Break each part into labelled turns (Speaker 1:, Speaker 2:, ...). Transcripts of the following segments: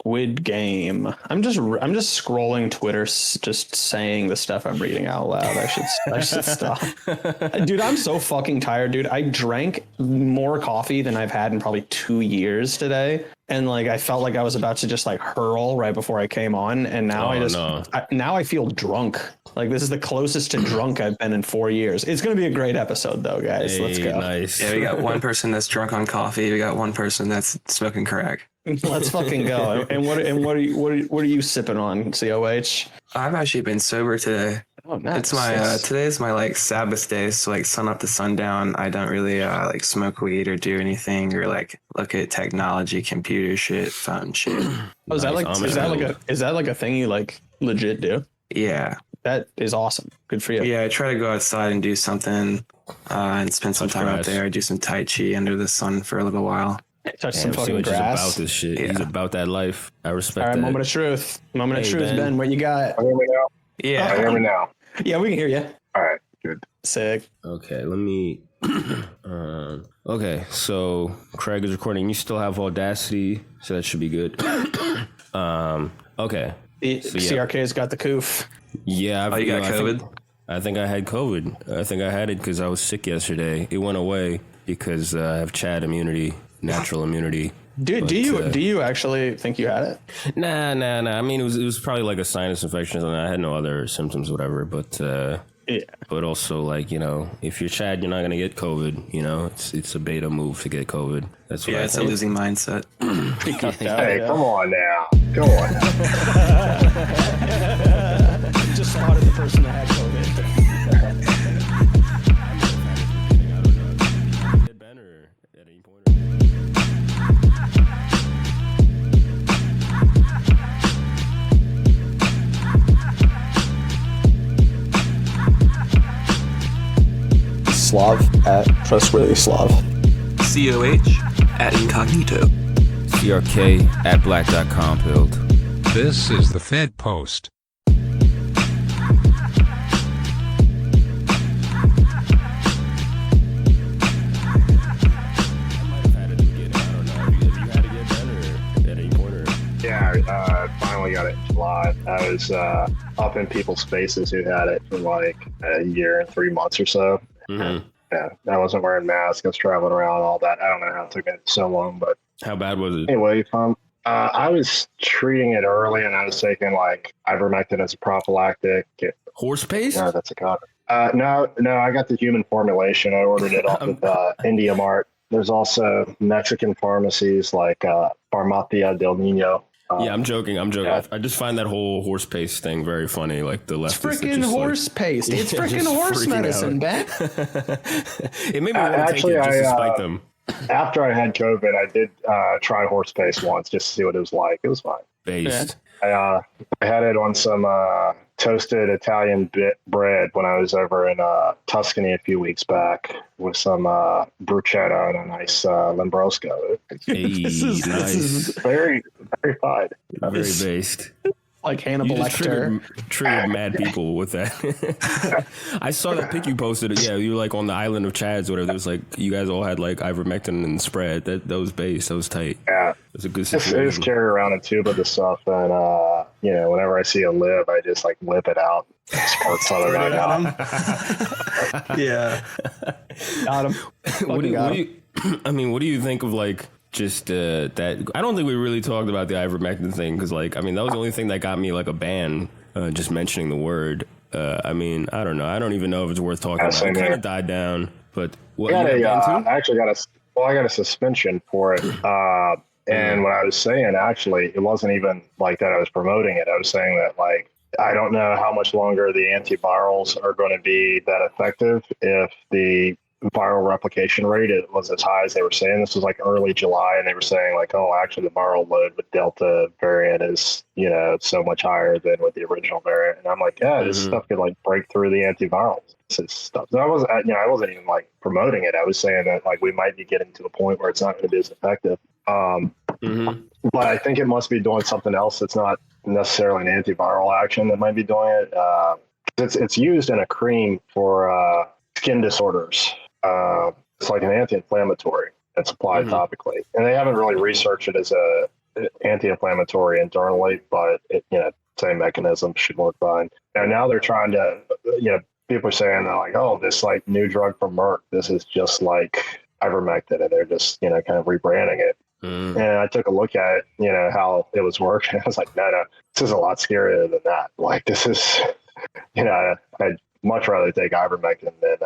Speaker 1: Squid Game. I'm just scrolling Twitter, just saying the stuff I'm reading out loud. I should stop. Dude, I'm so fucking tired, dude. I drank more coffee than I've had in probably 2 years today. And like I felt like I was about to just like hurl right before I came on, and now now I feel drunk. Like this is the closest to drunk I've been in 4 years. It's gonna be a great episode though, guys.
Speaker 2: Hey,
Speaker 1: let's go.
Speaker 2: Nice.
Speaker 3: Yeah, we got one person that's drunk on coffee. We got one person that's smoking crack.
Speaker 1: Let's fucking go. And what are you sipping on, COH?
Speaker 3: I've actually been sober today.
Speaker 1: Oh, nice.
Speaker 3: It's my today's my like Sabbath day, so like sun up to sundown. I don't really like smoke weed or do anything or like look at technology, computer shit, phone shit.
Speaker 1: Oh, is that like a thing you like legit do?
Speaker 3: Yeah.
Speaker 1: That is awesome. Good for you.
Speaker 3: Yeah, I try to go outside and do something and spend some time out there. Do some Tai Chi under the sun for a little while.
Speaker 1: Touch some fucking grass.
Speaker 2: About this shit. Yeah. He's about that life. I respect
Speaker 1: All right,
Speaker 2: that.
Speaker 1: moment of truth. Moment of truth, Ben. What you got?
Speaker 4: Can you hear me now?
Speaker 3: Yeah.
Speaker 4: Can you hear me now?
Speaker 1: Yeah, we can hear you.
Speaker 4: All right, good.
Speaker 1: Sick.
Speaker 2: Okay, let me. Okay, so Craig is recording. You still have Audacity, so that should be good. Okay.
Speaker 1: CRK's got the coof.
Speaker 2: Yeah.
Speaker 3: You got COVID?
Speaker 2: I think I had COVID. I think I had it because I was sick yesterday. It went away because I have Chad immunity, natural immunity.
Speaker 1: Do you actually think you had it?
Speaker 2: Nah. I mean, it was probably like a sinus infection, and I had no other symptoms, whatever. But but also like if you're Chad, you're not gonna get COVID. It's a beta move to get COVID. That's what I
Speaker 3: it's
Speaker 2: think.
Speaker 3: a losing mindset.
Speaker 4: Hey, come on now. Come on.
Speaker 1: Just spotted the person that had COVID. SLAV at Trustworthy SLAV.
Speaker 3: COH at Incognito.
Speaker 2: CRK at black.com build.
Speaker 5: This is the Fed Post.
Speaker 4: Yeah, finally got it in July. I was up in people's faces who had it for like a year and 3 months or so.
Speaker 2: Mm-hmm.
Speaker 4: Yeah, I wasn't wearing masks. I was traveling around, all that. I don't know how it took me so long, but
Speaker 2: How bad was it?
Speaker 4: anyway, I was treating it early, and I was taking like ivermectin as a prophylactic.
Speaker 2: Horse paste?
Speaker 4: No, that's a condom. No, I got the human formulation. I ordered it off of India Mart. There's also Mexican pharmacies like Farmacia del Nino.
Speaker 2: Yeah, I'm joking.
Speaker 4: Yeah.
Speaker 2: I just find that whole horse paste thing very funny. Like the leftists.
Speaker 1: It's freaking horse paste. It's freaking horse medicine, Ben.
Speaker 2: It made me want to take it just to spite them.
Speaker 4: After I had COVID, I did try horse paste once just to see what it was like. It was fine.
Speaker 2: Based.
Speaker 4: I had it on some toasted Italian bread when I was over in Tuscany a few weeks back with some bruschetta and a nice Lambrusco.
Speaker 2: Hey,
Speaker 1: This is
Speaker 4: Very, very fine.
Speaker 2: very based.
Speaker 1: like Hannibal
Speaker 2: You just
Speaker 1: Lecter.
Speaker 2: triggered mad people with that. I saw the pic you posted. Yeah, you were like on the island of Chads, whatever. There was like you guys all had like ivermectin and spread. That was based. That was tight.
Speaker 4: Yeah.
Speaker 2: It was a good
Speaker 4: I just
Speaker 2: situation.
Speaker 4: carry around a tube of the stuff, and whenever I see a lib, I just like lip it out. Sparks on it right now.
Speaker 3: Yeah.
Speaker 1: Got him.
Speaker 2: What do you think of like just that? I don't think we really talked about the ivermectin thing because like that was the only thing that got me like a ban. Just mentioning the word. I don't know. I don't even know if it's worth talking about. It kind of died down, but what?
Speaker 4: I actually got a suspension for it. And what I was saying, actually, it wasn't even like that I was promoting it. I was saying that, like, I don't know how much longer the antivirals are going to be that effective if the viral replication rate was as high as they were saying. This was like early July, and they were saying like, oh, actually the viral load with Delta variant is, so much higher than with the original variant. And I'm like, yeah, this stuff could like break through the antivirals. This stuff. So I wasn't even like promoting it. I was saying that like we might be getting to a point where it's not going to be as effective. But I think it must be doing something else that's not necessarily an antiviral action that might be doing it. It's used in a cream for skin disorders. It's like an anti-inflammatory that's applied topically, and they haven't really researched it as anti-inflammatory internally, but same mechanism should work fine. And now they're trying to, people are saying they're like, oh, this like new drug from Merck, this is just like ivermectin, and they're just kind of rebranding it. And I took a look at how it was working. I was like, no, this is a lot scarier than that. Like this is, I'd much rather take ivermectin than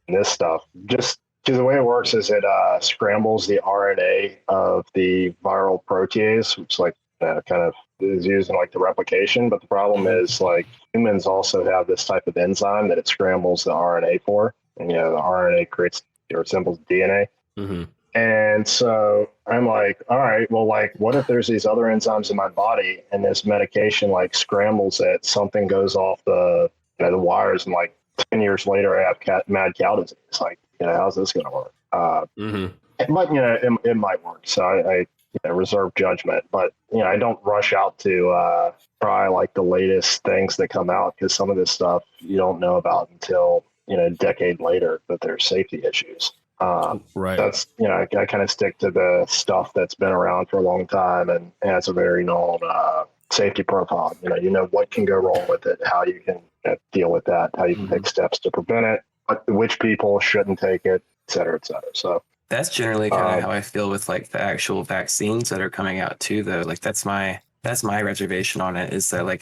Speaker 4: this stuff. Just because the way it works is it scrambles the RNA of the viral protease, which like kind of is used in like the replication. But the problem is like humans also have this type of enzyme that it scrambles the RNA for, and the RNA creates or resembles DNA.
Speaker 2: Mm-hmm.
Speaker 4: And so I'm like, all right, well, like, what if there's these other enzymes in my body and this medication like scrambles it, something goes off the wires, and like 10 years later I have mad cow disease. Like, how's this going to work? But, it might work. So I reserve judgment, but, I don't rush out to try like the latest things that come out, because some of this stuff you don't know about until, a decade later that there's safety issues.
Speaker 2: Right.
Speaker 4: That's, I kind of stick to the stuff that's been around for a long time and has a very known safety profile. What can go wrong with it, how you can deal with that, how you can take steps to prevent it, which people shouldn't take it, et cetera, et cetera. So
Speaker 3: that's generally kind of how I feel with like the actual vaccines that are coming out too, though. Like that's my reservation on it, is that like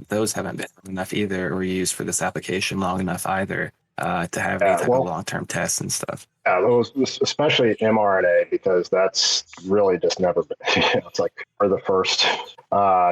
Speaker 3: those haven't been enough either, or used for this application long enough either to have any type of long-term tests and stuff.
Speaker 4: Yeah, those, especially mRNA, because that's really just never been, it's like for the first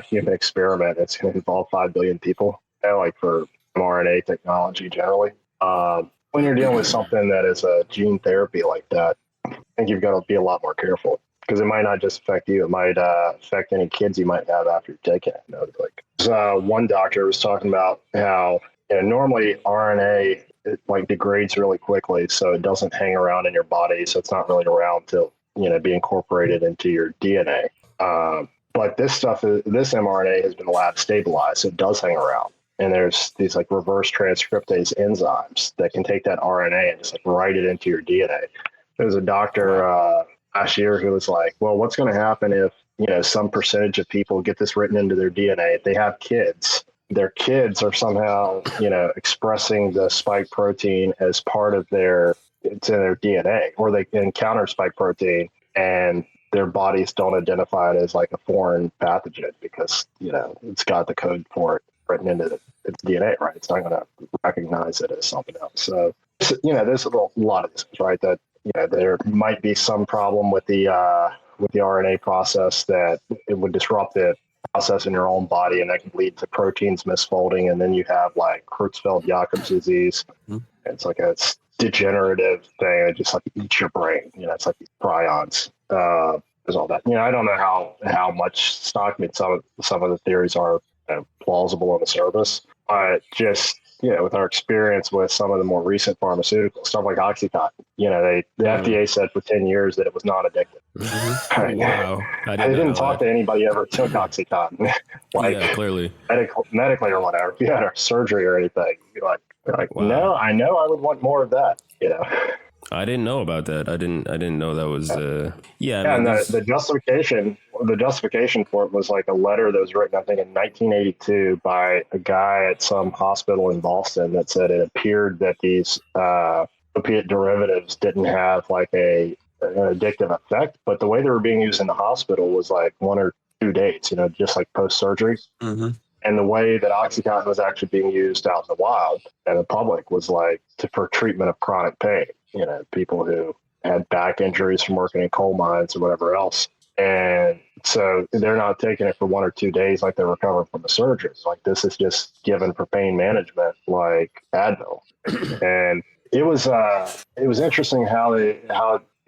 Speaker 4: human experiment, it's going to involve 5 billion people, like for mRNA technology generally. When you're dealing with something that is a gene therapy like that, I think you've got to be a lot more careful, because it might not just affect you, it might affect any kids you might have after you're taking it. One doctor was talking about how normally RNA, it like degrades really quickly, so it doesn't hang around in your body, so it's not really around to be incorporated into your DNA. But this mRNA has been lab stabilized, so it does hang around. And there's these like reverse transcriptase enzymes that can take that RNA and just like write it into your DNA. There's a doctor last year who was like, well, what's going to happen if some percentage of people get this written into their DNA? If they have kids, their kids are somehow, expressing the spike protein as part of it's in their DNA, or they encounter spike protein and their bodies don't identify it as like a foreign pathogen because, it's got the code for it written into its DNA, right? It's not going to recognize it as something else. So, there's a lot of this, right? That, there might be some problem with the RNA process, that it would disrupt the process in your own body, and that can lead to proteins misfolding, and then you have like Creutzfeldt-Jakob's disease. Mm-hmm. It's like a degenerative thing. It just like eats your brain. It's like these prions. There's all that. I don't know how much stock. I mean, some of the theories are plausible on the surface, but just with our experience with some of the more recent pharmaceutical stuff like OxyContin, the FDA said for 10 years that it was not addictive.
Speaker 2: Mm-hmm. Wow.
Speaker 4: I didn't talk to anybody ever took OxyContin,
Speaker 2: clearly
Speaker 4: medically or whatever. If you had a surgery or anything, you're like, wow. No, I know I would want more of that.
Speaker 2: I didn't know about that. I didn't know that was.
Speaker 4: And the justification for it was like a letter that was written, I think, in 1982 by a guy at some hospital in Boston that said it appeared that these opiate derivatives didn't have like an addictive effect, but the way they were being used in the hospital was like 1 or 2 days, just like post-surgery. Mm-hmm. And the way that OxyContin was actually being used out in the wild and the public was like for treatment of chronic pain. People who had back injuries from working in coal mines or whatever else. And so they're not taking it for 1 or 2 days like they're recovering from the surgery. Like this is just given for pain management, like Advil. And it was interesting how it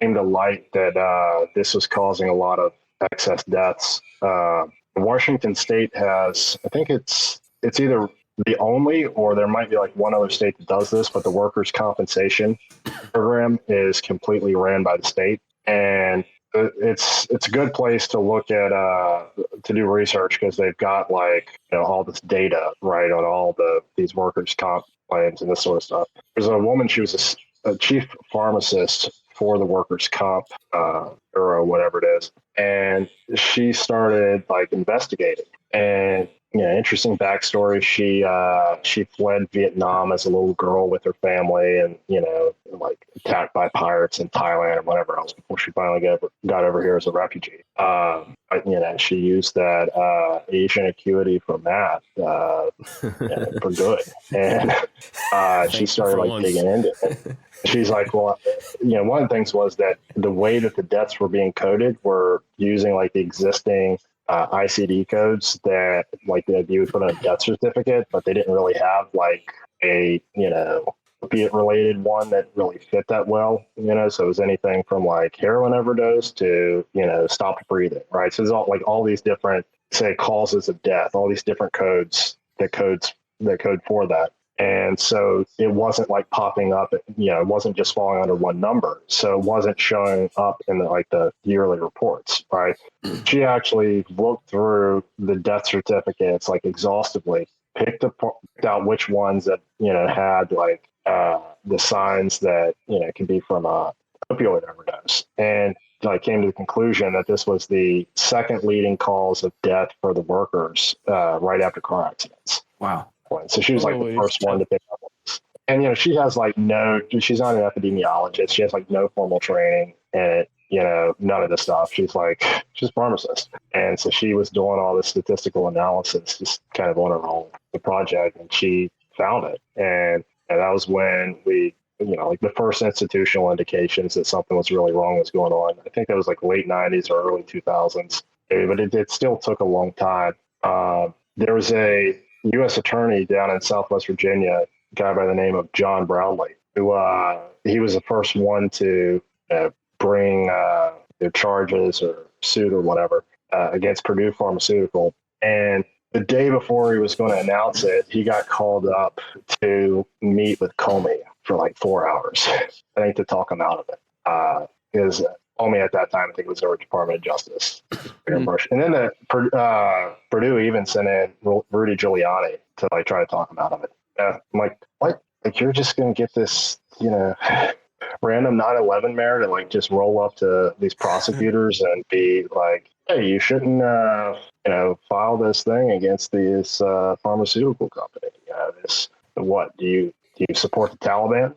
Speaker 4: came to light that this was causing a lot of excess deaths. Washington State has, I think it's either the only, or there might be like one other state that does this, but the workers' compensation program is completely ran by the state. And it's a good place to look at, to do research, because they've got like, all this data, right, on all these workers' comp claims and this sort of stuff. There's a woman, she was a chief pharmacist for the workers' comp or whatever it is. And she started like investigating. And interesting backstory. She fled Vietnam as a little girl with her family, and like attacked by pirates in Thailand and whatever else before she finally got over here as a refugee. She used that Asian acuity from that for good, and she started like digging into it. She's like, well, one of the things was that the way that the deaths were being coded were using like the existing ICD codes that like you would put on a death certificate, but they didn't really have like a opiate related one that really fit that well. So it was anything from like heroin overdose to stopped breathing, right? So there's all these different say causes of death, all these different codes that code for that. And so it wasn't like popping up, it wasn't just falling under one number. So it wasn't showing up in the yearly reports, right? She actually looked through the death certificates like exhaustively, picked out which ones that, had like the signs that, can be from a opioid overdose. And I came to the conclusion that this was the second leading cause of death for the workers right after car accidents.
Speaker 3: Wow.
Speaker 4: So she was like the first one to pick up on this. And, she has like she's not an epidemiologist. She has like no formal training and, none of this stuff. She's a pharmacist. And so she was doing all this statistical analysis, just kind of on her own, the project, and she found it. And that was when we, like the first institutional indications that something was really wrong was going on. I think that was like late 90s or early 2000s, but it still took a long time. There was a U.S. attorney down in Southwest Virginia, a guy by the name of John Brownlee, who he was the first one to bring their charges or suit or whatever against Purdue Pharmaceutical. And the day before he was going to announce it, he got called up to meet with Comey for like 4 hours, I think, to talk him out of it. Because Comey at that time, I think, was our Department of Justice. And then Purdue even sent in Rudy Giuliani to like try to talk him out of it. I'm like, what? Like, you're just going to get this, random 9/11 mayor to like just roll up to these prosecutors and be like, hey, you shouldn't, file this thing against this pharmaceutical company. What do you support the Taliban?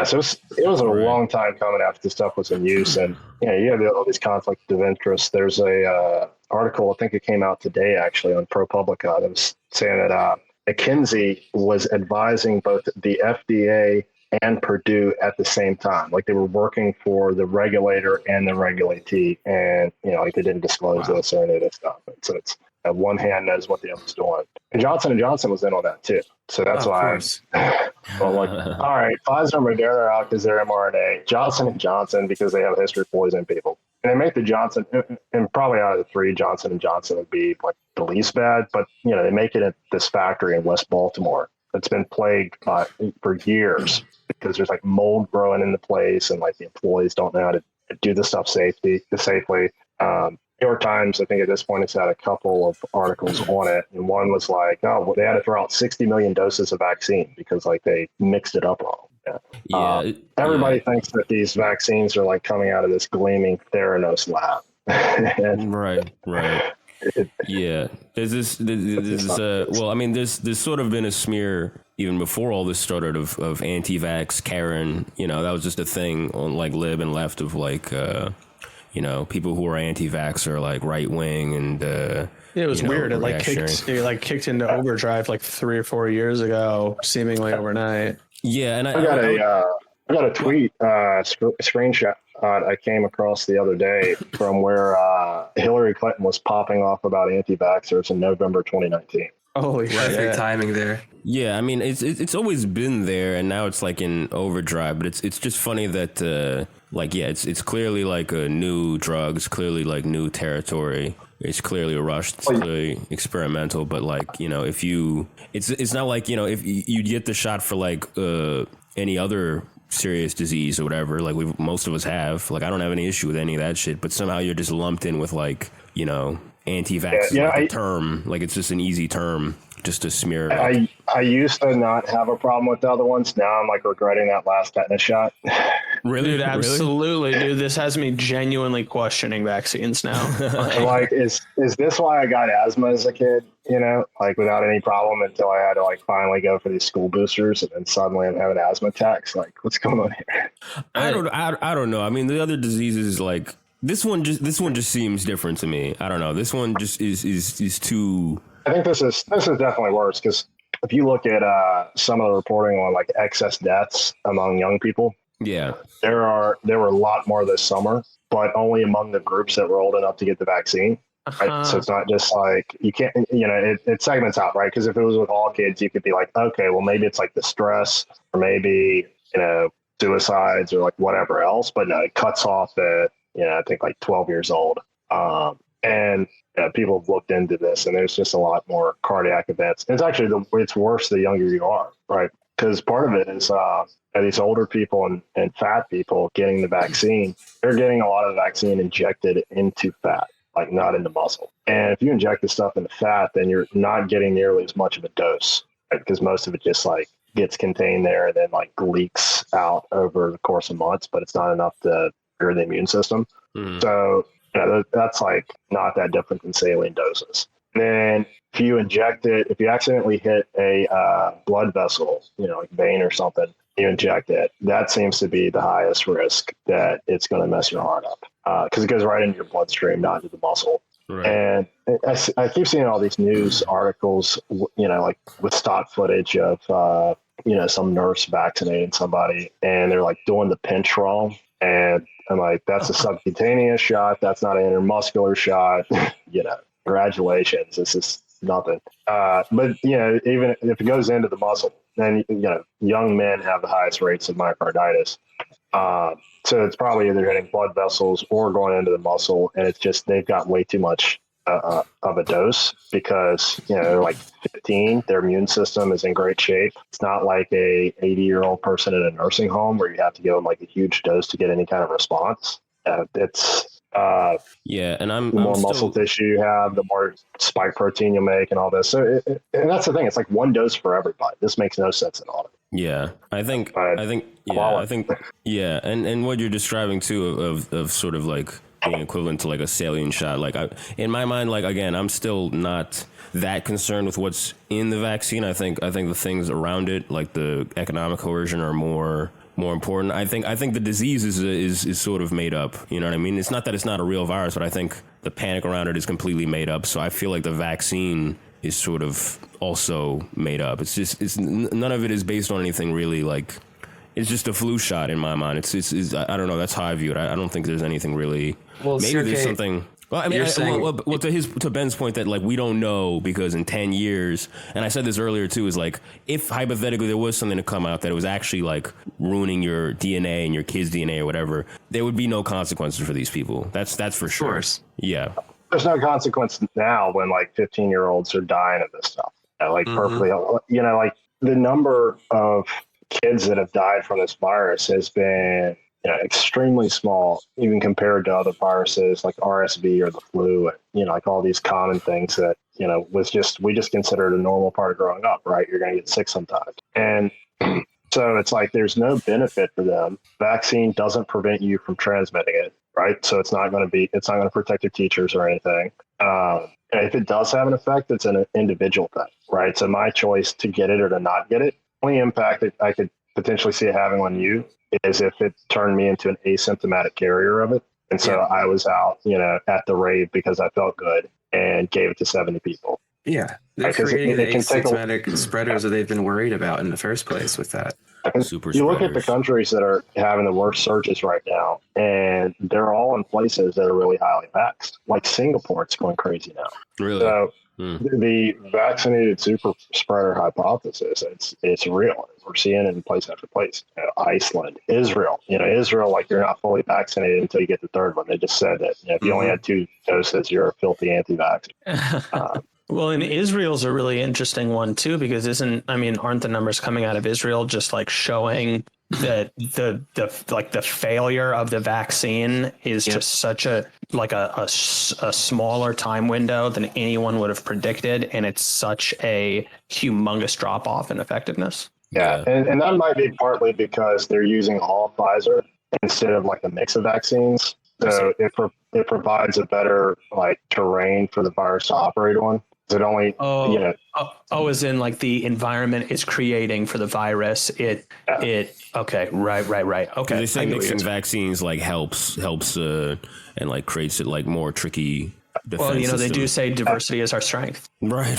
Speaker 4: So it was a long time coming after this stuff was in use, and you have all these conflicts of interest. There's a article, I think it came out today actually on ProPublica, that was saying that McKinsey was advising both the FDA and Purdue at the same time. Like they were working for the regulator and the regulatee, and like they didn't disclose this or any of this stuff. So it's one hand knows what the other's doing. And Johnson & Johnson was in on that too. So that's why I'm like, all right, Pfizer and Moderna are out because they're mRNA. Johnson & Johnson because they have a history of poisoning people. And they make the Johnson, and probably out of the three, Johnson & Johnson would be like the least bad. But, they make it at this factory in West Baltimore that's been plagued for years because there's like mold growing in the place, and like the employees don't know how to do the stuff safely. New York Times, I think at this point, has had a couple of articles on it. And one was like, they had to throw out 60 million doses of vaccine because like they mixed it up wrong. Everybody thinks that these vaccines are like coming out of this gleaming Theranos lab.
Speaker 2: Right. Yeah. There's sort of been a smear even before all this started of anti-vax Karen, that was just a thing on like lib and left of like, people who are anti-vax are like right wing, and
Speaker 1: it was weird. It kicked into overdrive like 3 or 4 years ago, seemingly overnight.
Speaker 2: Yeah, and
Speaker 4: I got a tweet, screenshot I came across the other day from where Hillary Clinton was popping off about anti-vaxxers in November 2019.
Speaker 1: Holy shit!
Speaker 3: Perfect timing there.
Speaker 2: Yeah, I mean it's always been there, and now it's like in overdrive. But it's just funny that it's clearly like a new drug. It's clearly like new territory. It's clearly a rush. It's clearly experimental. But like if you, it's not like if you get the shot for like any other serious disease or whatever. Like most of us have. Like I don't have any issue with any of that shit. But somehow you're just lumped in with like anti-vax a term, like it's just an easy term just to smear.
Speaker 4: I used to not have a problem with the other ones. Now I'm like regretting that last tetanus shot.
Speaker 2: Really?
Speaker 1: Dude, absolutely, dude. This has me genuinely questioning vaccines now.
Speaker 4: Like, is this why I got asthma as a kid? You know, like without any problem until I had to like finally go for these school boosters, and then suddenly I'm having asthma attacks. Like, what's going on here?
Speaker 2: I don't know. I mean, the other diseases like this one just seems different to me. I don't know. This one just is too.
Speaker 4: I think this is definitely worse because if you look at some of the reporting on like excess deaths among young people,
Speaker 2: Yeah.
Speaker 4: there were a lot more this summer, but only among the groups that were old enough to get the vaccine. Right? So it's not just like you can't, you know, it segments out, right? Because if it was with all kids, you could be like, okay, well, maybe it's like the stress or maybe, you know, suicides or like whatever else. But no, it cuts off at, you know, I think like 12 years old. And people have looked into this and there's just a lot more cardiac events. It's actually, it's worse the younger you are, right? Because part of it is these older people and fat people getting the vaccine, they're getting a lot of the vaccine injected into fat, like not into muscle. And if you inject the stuff into fat, then you're not getting nearly as much of a dose, right? Because most of it just like gets contained there and then like leaks out over the course of months, but it's not enough to trigger the immune system. Mm-hmm. So that's like not that different than saline doses. And then if you inject it, if you accidentally hit a blood vessel, you know, like vein or something, you inject it, that seems to be the highest risk that it's going to mess your heart up because it goes right into your bloodstream, not into the muscle. Right. And I keep seeing all these news articles, you know, like with stock footage of, you know, some nurse vaccinating somebody and they're like doing the pinch wrong. And I'm like, that's a subcutaneous shot. That's not an intermuscular shot. You know, congratulations. This is nothing. But, you know, even if it goes into the muscle, then, you know, young men have the highest rates of myocarditis. So it's probably either hitting blood vessels or going into the muscle. And it's just they've got way too much of a dose because, you know, they're like 15. Their immune system is in great shape. It's not like a 80-year-old person in a nursing home where you have to give them like a huge dose to get any kind of response. It's
Speaker 2: and
Speaker 4: the more muscle tissue you have, the more spike protein you make and all this. So and that's the thing. It's like one dose for everybody. This makes no sense at all.
Speaker 2: Yeah, and what you're describing too of sort of like being equivalent to like a saline shot. Like in my mind, like again, I'm still not that concerned with what's in the vaccine. I think the things around it, like the economic coercion, are more important. I think the disease is sort of made up. You know what I mean? It's not that it's not a real virus, but I think the panic around it is completely made up. So I feel like the vaccine is sort of also made up. It's none of it is based on anything really. Like it's just a flu shot in my mind. It's I don't know. That's how I view it. I don't think there's anything really.
Speaker 3: Well,
Speaker 2: maybe there's something. Well, I mean, to Ben's point that like we don't know because in 10 years, and I said this earlier too, is like if hypothetically there was something to come out that it was actually like ruining your DNA and your kid's DNA or whatever, there would be no consequences for these people. That's for sure.
Speaker 3: Of course.
Speaker 2: Yeah.
Speaker 4: There's no consequence now when like 15-year-olds are dying of this stuff. Like perfectly, you know, like the number of kids that have died from this virus has been extremely small, even compared to other viruses like RSV or the flu, and, you know, like all these common things that, you know, we just considered a normal part of growing up, right? You're going to get sick sometimes. And so it's like there's no benefit for them. Vaccine doesn't prevent you from transmitting it, right? So it's not going to protect your teachers or anything. And if it does have an effect, it's an individual thing, right? So my choice to get it or to not get it, only impact that I could potentially see it having on you is if it turned me into an asymptomatic carrier of it. And so I was out, you know, at the rave because I felt good and gave it to 70 people.
Speaker 3: Yeah. They're creating the asymptomatic spreaders that they've been worried about in the first place with that.
Speaker 4: You look at the countries that are having the worst surges right now, and they're all in places that are really highly vaxxed. Like Singapore, it's going crazy now.
Speaker 2: Really?
Speaker 4: So the vaccinated super spreader hypothesis, it's real. We're seeing it in place after place. Iceland, Israel. Israel, like you're not fully vaccinated until you get the third one. They just said that if you only had 2 doses, you're a filthy anti-vax.
Speaker 1: Well, and Israel's a really interesting one too, because aren't the numbers coming out of Israel just like showing that the failure of the vaccine is just such a smaller time window than anyone would have predicted, and it's such a humongous drop off in effectiveness.
Speaker 4: Yeah, and that might be partly because they're using all Pfizer, instead of like a mix of vaccines. So it provides a better like terrain for the virus to operate on. It only,
Speaker 1: as in like the environment is creating for the virus. Okay, right. Okay,
Speaker 2: they say mixing vaccines like helps and like creates it like more tricky.
Speaker 1: Well, they do say diversity is our strength.
Speaker 2: Right.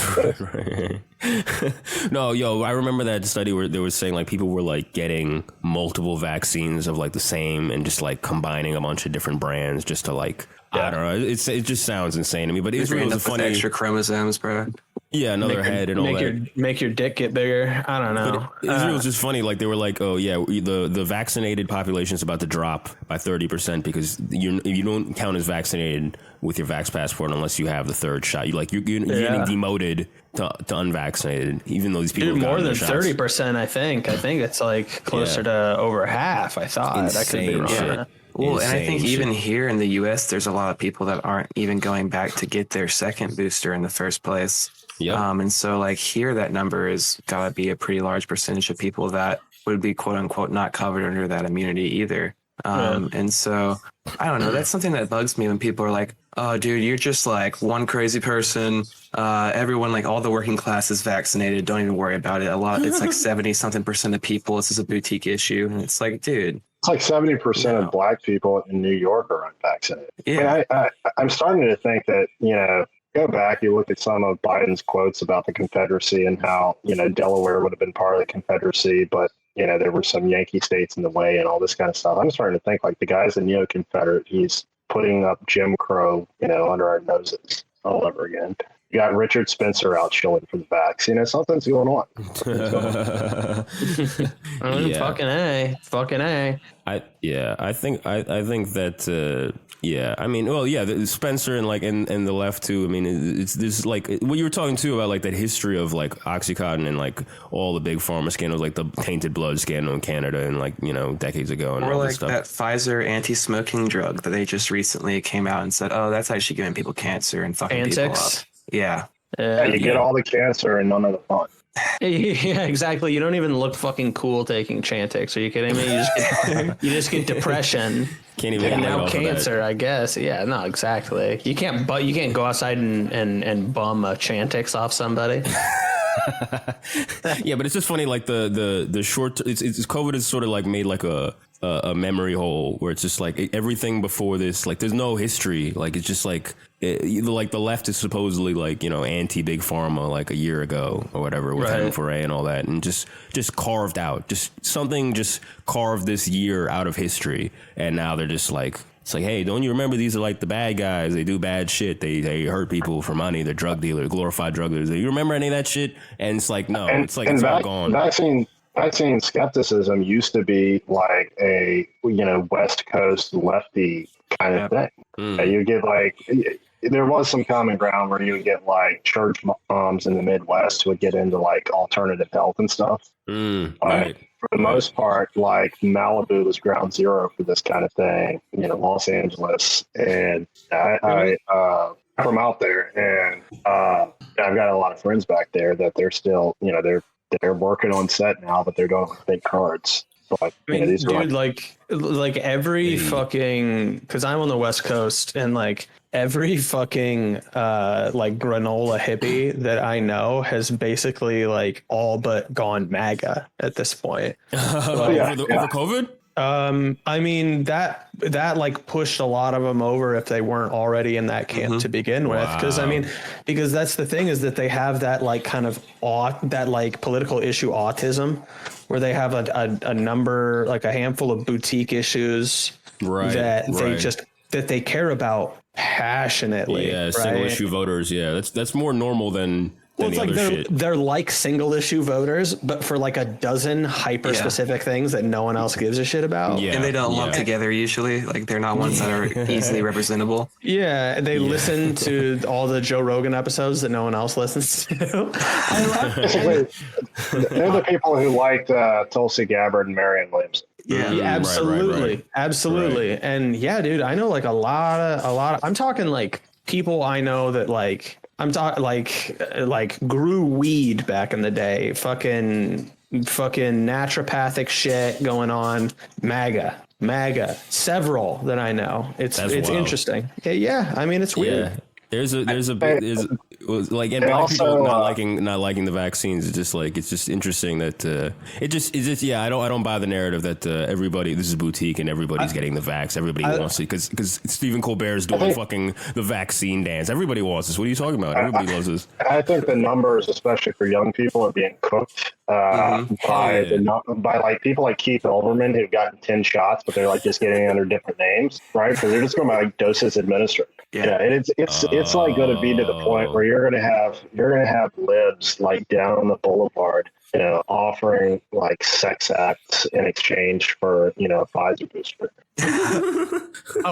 Speaker 2: No, I remember that study where they were saying like people were like getting multiple vaccines of like the same and just like combining a bunch of different brands just to like, I don't know. It just sounds insane to me, but Israel's a funny
Speaker 3: extra chromosomes, bro.
Speaker 2: Yeah, another head and all that.
Speaker 1: Make your dick get bigger. I don't know.
Speaker 2: Israel's just funny. Like they were like, oh yeah, the vaccinated population is about to drop by 30% because you don't count as vaccinated with your Vax passport unless you have the third shot. You're getting demoted to unvaccinated, even though these people
Speaker 1: more than 30%. I think it's like closer to over half. I thought.
Speaker 2: Insane
Speaker 1: I could be wrong.
Speaker 3: Yeah. Well, and I think even here in the U.S., there's a lot of people that aren't even going back to get their second booster in the first place.
Speaker 2: Yep.
Speaker 3: And so like here, that number is got to be a pretty large percentage of people that would be quote unquote not covered under that immunity either. And so I don't know. That's something that bugs me when people are like, oh, dude, you're just like one crazy person. Everyone, like all the working class is vaccinated. Don't even worry about it. It's like 70-something% of people. This is a boutique issue. And it's like, dude.
Speaker 4: It's like 70% of Black people in New York are unvaccinated.
Speaker 3: Yeah.
Speaker 4: I'm starting to think that, go back, you look at some of Biden's quotes about the Confederacy and how, Delaware would have been part of the Confederacy, but, there were some Yankee states in the way and all this kind of stuff. I'm starting to think like the guy's a neo-Confederate. He's putting up Jim Crow, under our noses all over again. You got Richard Spencer out chilling for the backs. Something's going on.
Speaker 1: Fucking A.
Speaker 2: I think that Spencer and the left too. I mean, it's this like what you were talking too about like that history of like OxyContin and like all the big pharma scandals, like the tainted blood scandal in Canada and like decades ago and
Speaker 3: or
Speaker 2: all
Speaker 3: like
Speaker 2: that stuff.
Speaker 3: That Pfizer anti-smoking drug that they just recently came out and said, oh, that's actually giving people cancer and fucking people up. Yeah.
Speaker 4: You get all the cancer and none of the fun.
Speaker 1: Yeah, exactly. You don't even look fucking cool taking Chantix. Are you kidding me? You just get depression.
Speaker 2: Can't even.
Speaker 1: And now cancer, I guess. Yeah, no, exactly. You can't go outside and bum a Chantix off somebody.
Speaker 2: Yeah, but it's just funny. Like the short. It's COVID has sort of like made like a memory hole where it's just like everything before this. Like there's no history. Like it's just like. Like the left is supposedly like anti big pharma like a year ago or whatever with M4A and all that, and just carved out just carved this year out of history, and now they're just like it's like, hey, don't you remember these are like the bad guys? They do bad shit. They hurt people for money. They're drug dealers, glorified drug dealers. You remember any of that shit? And it's like no, it's like it's all gone.
Speaker 4: Vaccine skepticism used to be like a West Coast lefty kind of thing. You get like. There was some common ground where you would get like church moms in the Midwest who would get into like alternative health and stuff. But for the most part, like Malibu was ground zero for this kind of thing, Los Angeles. And I from out there and I've got a lot of friends back there that they're still, they're working on set now, but they're doing with big cards. But, these
Speaker 1: dude, like every fucking, because I'm on the West Coast and like every fucking like granola hippie that I know has basically like all but gone MAGA at this point.
Speaker 2: Over COVID?
Speaker 1: I mean that like pushed a lot of them over if they weren't already in that camp to begin with. Because that's the thing is that they have that like kind of that like political issue autism where they have a number, like a handful of boutique issues that they care about passionately.
Speaker 2: Yeah. Single issue voters. Yeah. That's more normal than.
Speaker 1: Well, it's like they're like single issue voters, but for like a dozen hyper specific things that no one else gives a shit about.
Speaker 3: Yeah. And they don't lump together usually. Like they're not ones that are easily representable.
Speaker 1: Yeah. They listen to all the Joe Rogan episodes that no one else listens to.
Speaker 4: They're the people who liked Tulsi Gabbard and Marianne Williamson.
Speaker 1: Yeah, absolutely. Absolutely. Right. And yeah, dude, I know like a lot of, I'm talking like people I know that like, I'm talking like grew weed back in the day, fucking naturopathic shit going on, MAGA. MAGA, several that I know. It's
Speaker 2: That's wild.
Speaker 1: interesting. Yeah, I mean, it's weird.
Speaker 2: Yeah. There's like, and black
Speaker 4: also,
Speaker 2: people not liking the vaccines. It's just interesting that I don't buy the narrative that everybody, this is boutique and everybody's getting the vax. Everybody wants it because Stephen Colbert is doing fucking the vaccine dance. Everybody wants this. What are you talking about? Everybody loves this.
Speaker 4: I think the numbers, especially for young people, are being cooked by like people like Keith Olbermann who've gotten 10 shots, but they're like just getting under different names, right? Because they're just going by like doses administered. Yeah, and it's like going to be to the point where you're going to have libs like down on the boulevard, offering like sex acts in exchange for a Pfizer booster.
Speaker 3: Oh,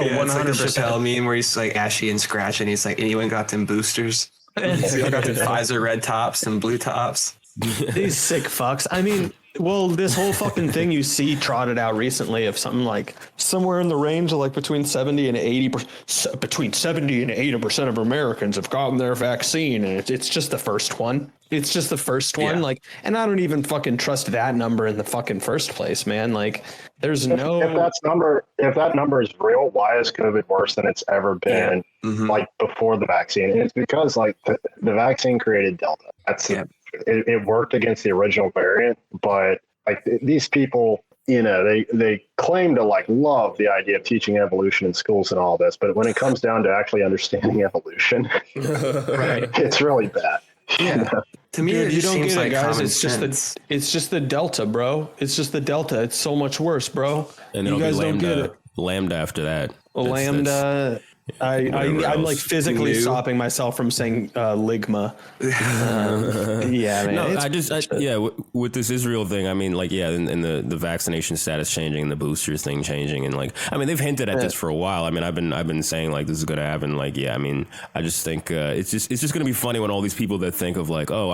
Speaker 3: yeah, 100%. It's like a Chappelle meme where he's like Ashy and Scratch, and he's like, anyone got them boosters? Anyone got them Pfizer red tops and blue tops?
Speaker 1: These sick fucks. I mean, well, this whole fucking thing you see trotted out recently of something like somewhere in the range of like between 70 and 80% of Americans have gotten their vaccine, and it's just the first one. It's just the first one.
Speaker 3: Yeah.
Speaker 1: Like, and I don't even fucking trust that number in the fucking first place, man. Like, there's no.
Speaker 4: If that number is real, why is COVID worse than it's ever been? Like before the vaccine? And it's because like the vaccine created Delta. It worked against the original variant, but like these people, they claim to like love the idea of teaching evolution in schools and all this, but when it comes down to actually understanding evolution,
Speaker 1: right,
Speaker 4: it's really bad.
Speaker 3: Yeah. To me,
Speaker 1: dude,
Speaker 3: it
Speaker 1: you don't
Speaker 3: seems
Speaker 1: get
Speaker 3: like
Speaker 1: it, guys.
Speaker 3: It's
Speaker 1: just the Delta, bro. It's just the Delta. It's so much worse, bro.
Speaker 2: And
Speaker 1: you guys don't get it.
Speaker 2: Lambda after that.
Speaker 1: Lambda. I'm like physically stopping myself from saying ligma. Yeah, man.
Speaker 2: No, with this Israel thing, I mean, like, and the vaccination status changing and the boosters thing changing, and like, I mean, they've hinted at this for a while. I mean, I've been saying like this is going to happen. Like, I mean, I just think it's just going to be funny when all these people that think of like, oh,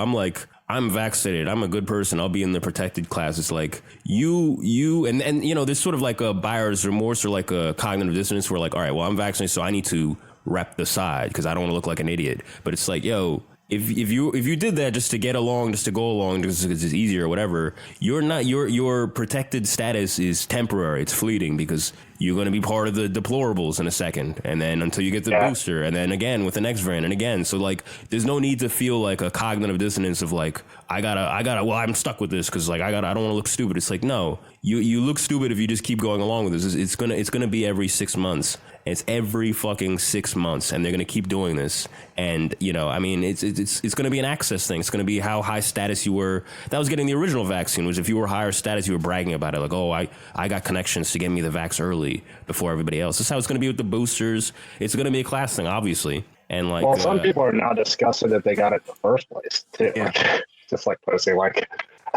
Speaker 2: I'm vaccinated, I'm a good person, I'll be in the protected class. It's like you and there's sort of like a buyer's remorse or like a cognitive dissonance where like, all right, well, I'm vaccinated, so I need to rep the side because I don't want to look like an idiot. But it's like, yo, if you did that just to get along, just to go along, just because it's easier or whatever, you're not your protected status is temporary. It's fleeting because you're going to be part of the deplorables in a second, and then until you get the booster, and then again with the next variant, and again. So like, there's no need to feel like a cognitive dissonance of like, I gotta. Well, I'm stuck with this because like I don't want to look stupid. It's like, no, you look stupid if you just keep going along with this. It's gonna be every 6 months. It's every fucking 6 months, and they're gonna keep doing this. And I mean, it's gonna be an access thing. It's gonna be how high status you were. That was getting the original vaccine. Was if you were higher status, you were bragging about it. Like, oh, I got connections to get me the vax early before everybody else. That's how it's gonna be with the boosters. It's gonna be a class thing, obviously. And like,
Speaker 4: well, some people are now disgusted that they got it in the first place too. Yeah. Like, just like posting like,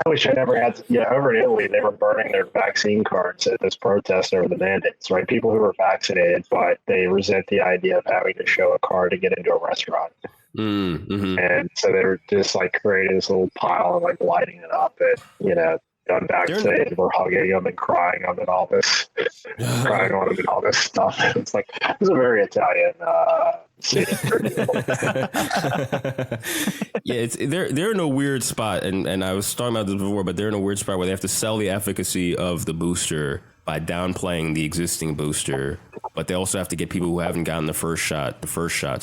Speaker 4: I wish I never had to, over in Italy, they were burning their vaccine cards at this protest over the mandates, right? People who were vaccinated, but they resent the idea of having to show a card to get into a restaurant. And so they were just like creating this little pile and like lighting it up and, unvaccinated were hugging them and crying them and all this, crying on them and all this stuff. It's like, it's a very Italian city.
Speaker 2: Yeah, they're in a weird spot, and I was talking about this before, but they're in a weird spot where they have to sell the efficacy of the booster by downplaying the existing booster, but they also have to get people who haven't gotten the first shot.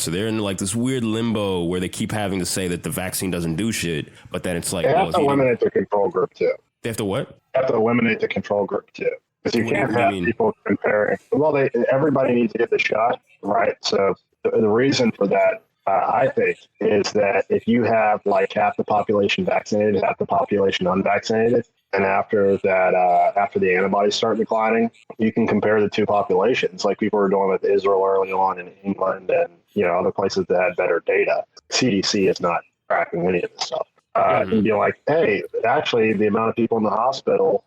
Speaker 2: So they're in like this weird limbo where they keep having to say that the vaccine doesn't do shit, but then it's like,
Speaker 4: they have to eliminate the control group too.
Speaker 2: They have to what?
Speaker 4: They have to eliminate the control group too, because you can't have people comparing. Well, everybody needs to get the shot, right? So the reason for that, I think, is that if you have like half the population vaccinated, half the population unvaccinated, and after that, after the antibodies start declining, you can compare the two populations, like people were doing with Israel early on in England and other places that had better data. CDC is not tracking any of this stuff. And be like, hey, actually, the amount of people in the hospital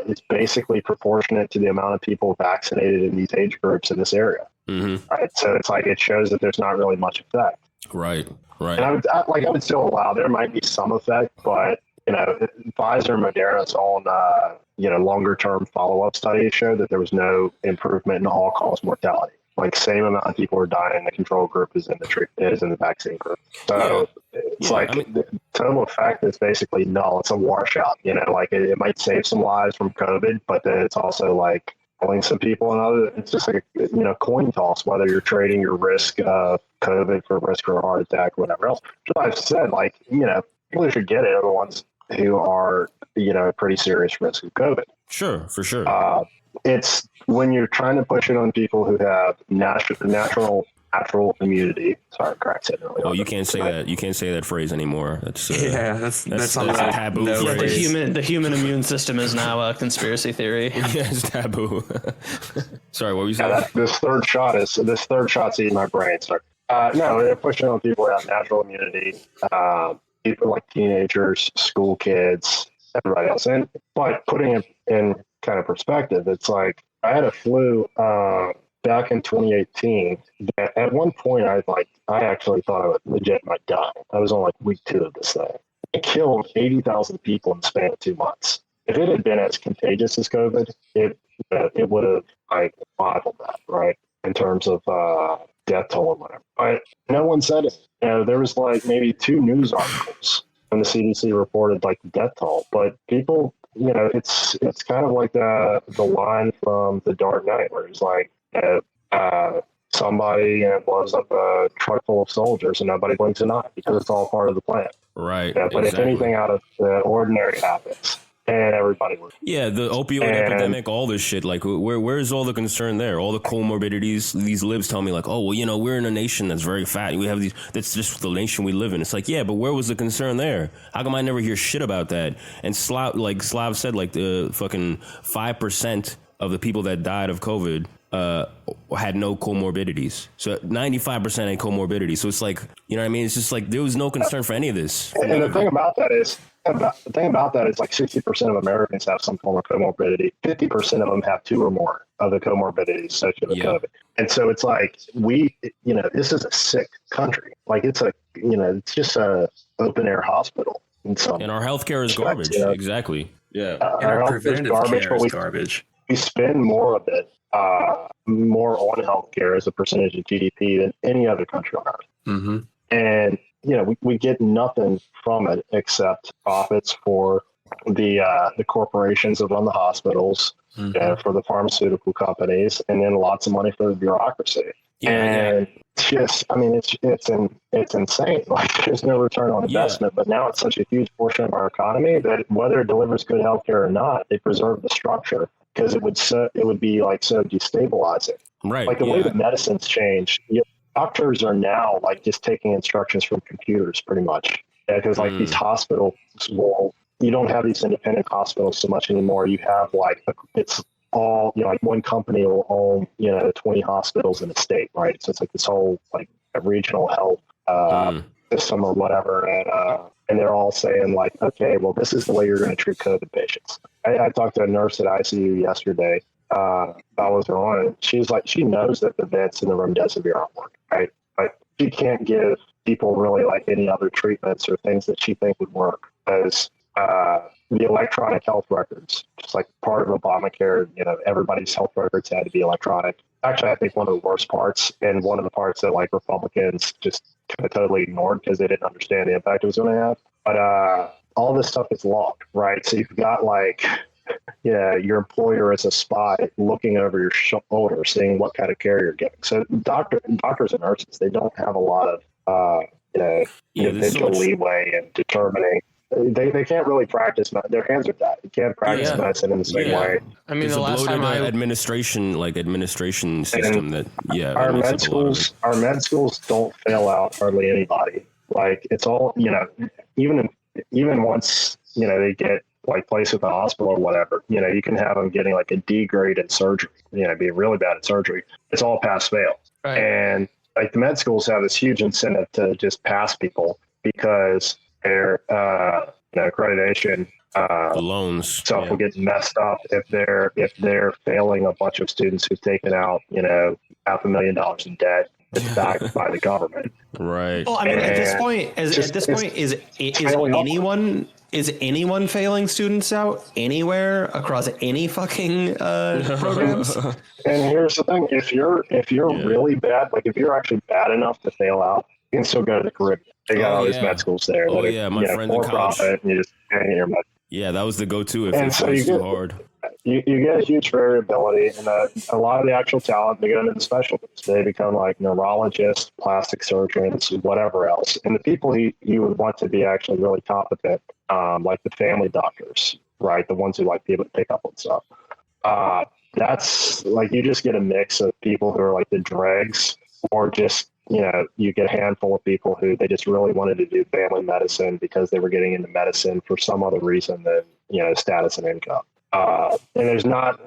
Speaker 4: is basically proportionate to the amount of people vaccinated in these age groups in this area. Right. So it's like, it shows that there's not really much effect.
Speaker 2: Right.
Speaker 4: And I would still allow there might be some effect, but Pfizer and Moderna's own longer term follow-up studies showed that there was no improvement in all-cause mortality. Like, same amount of people are dying in the control group as in the vaccine group. So it's the total effect is basically null. It's a washout. Like it might save some lives from COVID, but then it's also like killing some people, and other. It's just like a coin toss whether you're trading your risk of COVID for risk for a heart attack or whatever else. So I've said people who should get it are the ones who are at pretty serious risk of COVID.
Speaker 2: Sure, for sure.
Speaker 4: It's when you're trying to push it on people who have natural immunity. Sorry, crack said earlier.
Speaker 2: Oh, you can't say that. You can't say that phrase anymore. That's
Speaker 3: that's
Speaker 2: a taboo phrase.
Speaker 1: The human immune system is now a conspiracy theory.
Speaker 2: Yeah, it's taboo. Sorry, what were you saying?
Speaker 4: This third shot's eating my brain. Sorry. No, they're pushing on people who have natural immunity. People like teenagers, school kids, everybody else. But putting it in kind of perspective, it's like I had a flu back in 2018. That at one point, I actually thought I would legit might die. I was on like week 2 of this thing. It killed 80,000 people in the span of 2 months. If it had been as contagious as COVID, it would have rivaled that, right? In terms of death toll or whatever. But no one said it. There was maybe 2 news articles when the CDC reported the death toll, but people, it's kind of like the line from The Dark Knight where it's somebody blows up a truck full of soldiers and nobody blinks an eye because it's all part of the plan.
Speaker 2: Right.
Speaker 4: But if anything out of the ordinary happens, and everybody was.
Speaker 2: Yeah, the opioid epidemic, all this shit. Where's all the concern there? All the comorbidities. These libs tell me we're in a nation that's very fat. We have these. That's just the nation we live in. It's but where was the concern there? How come I never hear shit about that? And Slav said, the fucking 5% of the people that died of COVID had no comorbidities. So 95% had comorbidities. So it's you know what I mean? It's just there was no concern for any of this.
Speaker 4: And the thing about that is 60% of Americans have some form of comorbidity. 50% of them have 2 or more of the comorbidities associated with COVID. And so it's this is a sick country. It's just a open air hospital. And
Speaker 2: our healthcare is garbage. Exactly. Yeah.
Speaker 3: And our preventative care is garbage.
Speaker 4: We spend more of it, more on healthcare as a percentage of GDP than any other country on earth.
Speaker 3: Mm-hmm.
Speaker 4: And we get nothing from it except profits for the corporations that run the hospitals, for the pharmaceutical companies, and then lots of money for the bureaucracy. And it's just, it's insane. There's no return on investment, but now it's such a huge portion of our economy that whether it delivers good healthcare or not, they preserve the structure because it would be so destabilizing.
Speaker 2: Right.
Speaker 4: The way that medicine's changed. Doctors are now just taking instructions from computers pretty much. Because these hospitals you don't have these independent hospitals so much anymore. You have it's all, one company will own, 20 hospitals in a state, right? So it's this whole a regional health system or whatever. And they're all saying okay, well, this is the way you're going to treat COVID patients. I talked to a nurse at ICU yesterday. I was on. She's she knows that the vents in the remdesivir aren't working, right? But she can't give people really any other treatments or things that she thinks would work because the electronic health records, just part of Obamacare, everybody's health records had to be electronic. Actually, I think one of the worst parts and one of the parts that Republicans just kind of totally ignored because they didn't understand the impact it was going to have. But all this stuff is logged, right? So you've got your employer as a spy looking over your shoulder, seeing what kind of care you're getting. So doctors and nurses, they don't have a lot of individual leeway in determining. They can't really practice. Their hands are tied. You can't practice medicine in the same way.
Speaker 2: There's the last time administration system that
Speaker 4: our med schools don't fail out hardly anybody. It's all even once they get placed with a hospital or whatever, you can have them getting a D grade in surgery, be really bad at surgery. It's all pass fail. Right. And the med schools have this huge incentive to just pass people because their accreditation
Speaker 2: the loans
Speaker 4: stuff will get messed up if they're failing a bunch of students who've taken out $500,000 in debt that's backed by the government.
Speaker 2: Right.
Speaker 1: Well, at this point, is anyone failing students out anywhere across any fucking programs?
Speaker 4: And here's the thing: if you're really bad, if you're actually bad enough to fail out, you can still go to the Caribbean. They got all these med schools there.
Speaker 2: My friends in college.
Speaker 4: And you just hang in your med.
Speaker 2: Yeah, that was the go-to if it was too hard.
Speaker 4: You get a huge variability, and a lot of the actual talent, they go into the specialties. They become like neurologists, plastic surgeons, whatever else. And the people you would want to be actually really competent, like the family doctors, right? The ones who like be able to pick up on stuff. That's like, you just get a mix of people who are like the dregs, or just, you get a handful of people who they just really wanted to do family medicine because they were getting into medicine for some other reason than, status and income. And there's not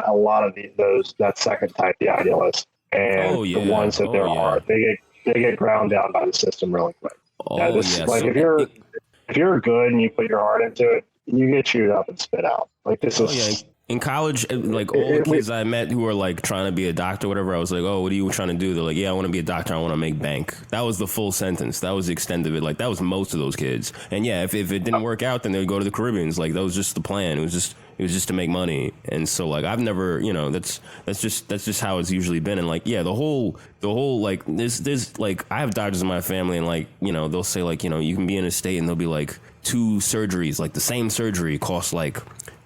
Speaker 4: a lot of that second type, the idealist, and the ones that are, they get ground down by the system really quick. Like, so if you're good and you put your heart into it, you get chewed up and spit out. Like, this is.
Speaker 2: In college, like all the kids I met who were like trying to be a doctor, whatever, I was like, oh, what are you trying to do? They're like, yeah, I want to be a doctor. I want to make bank. That was the full sentence. That was the extent of it. Like, that was most of those kids. And yeah, if it didn't work out, then they would go to the Caribbeans. Like, that was just the plan. It was just to make money. And so like, I've never, that's just how it's usually been. And like, yeah, the whole like, there's like, I have doctors in my family, and like, they'll say like, you can be in a state and they'll be like 2 surgeries, like the same surgery costs like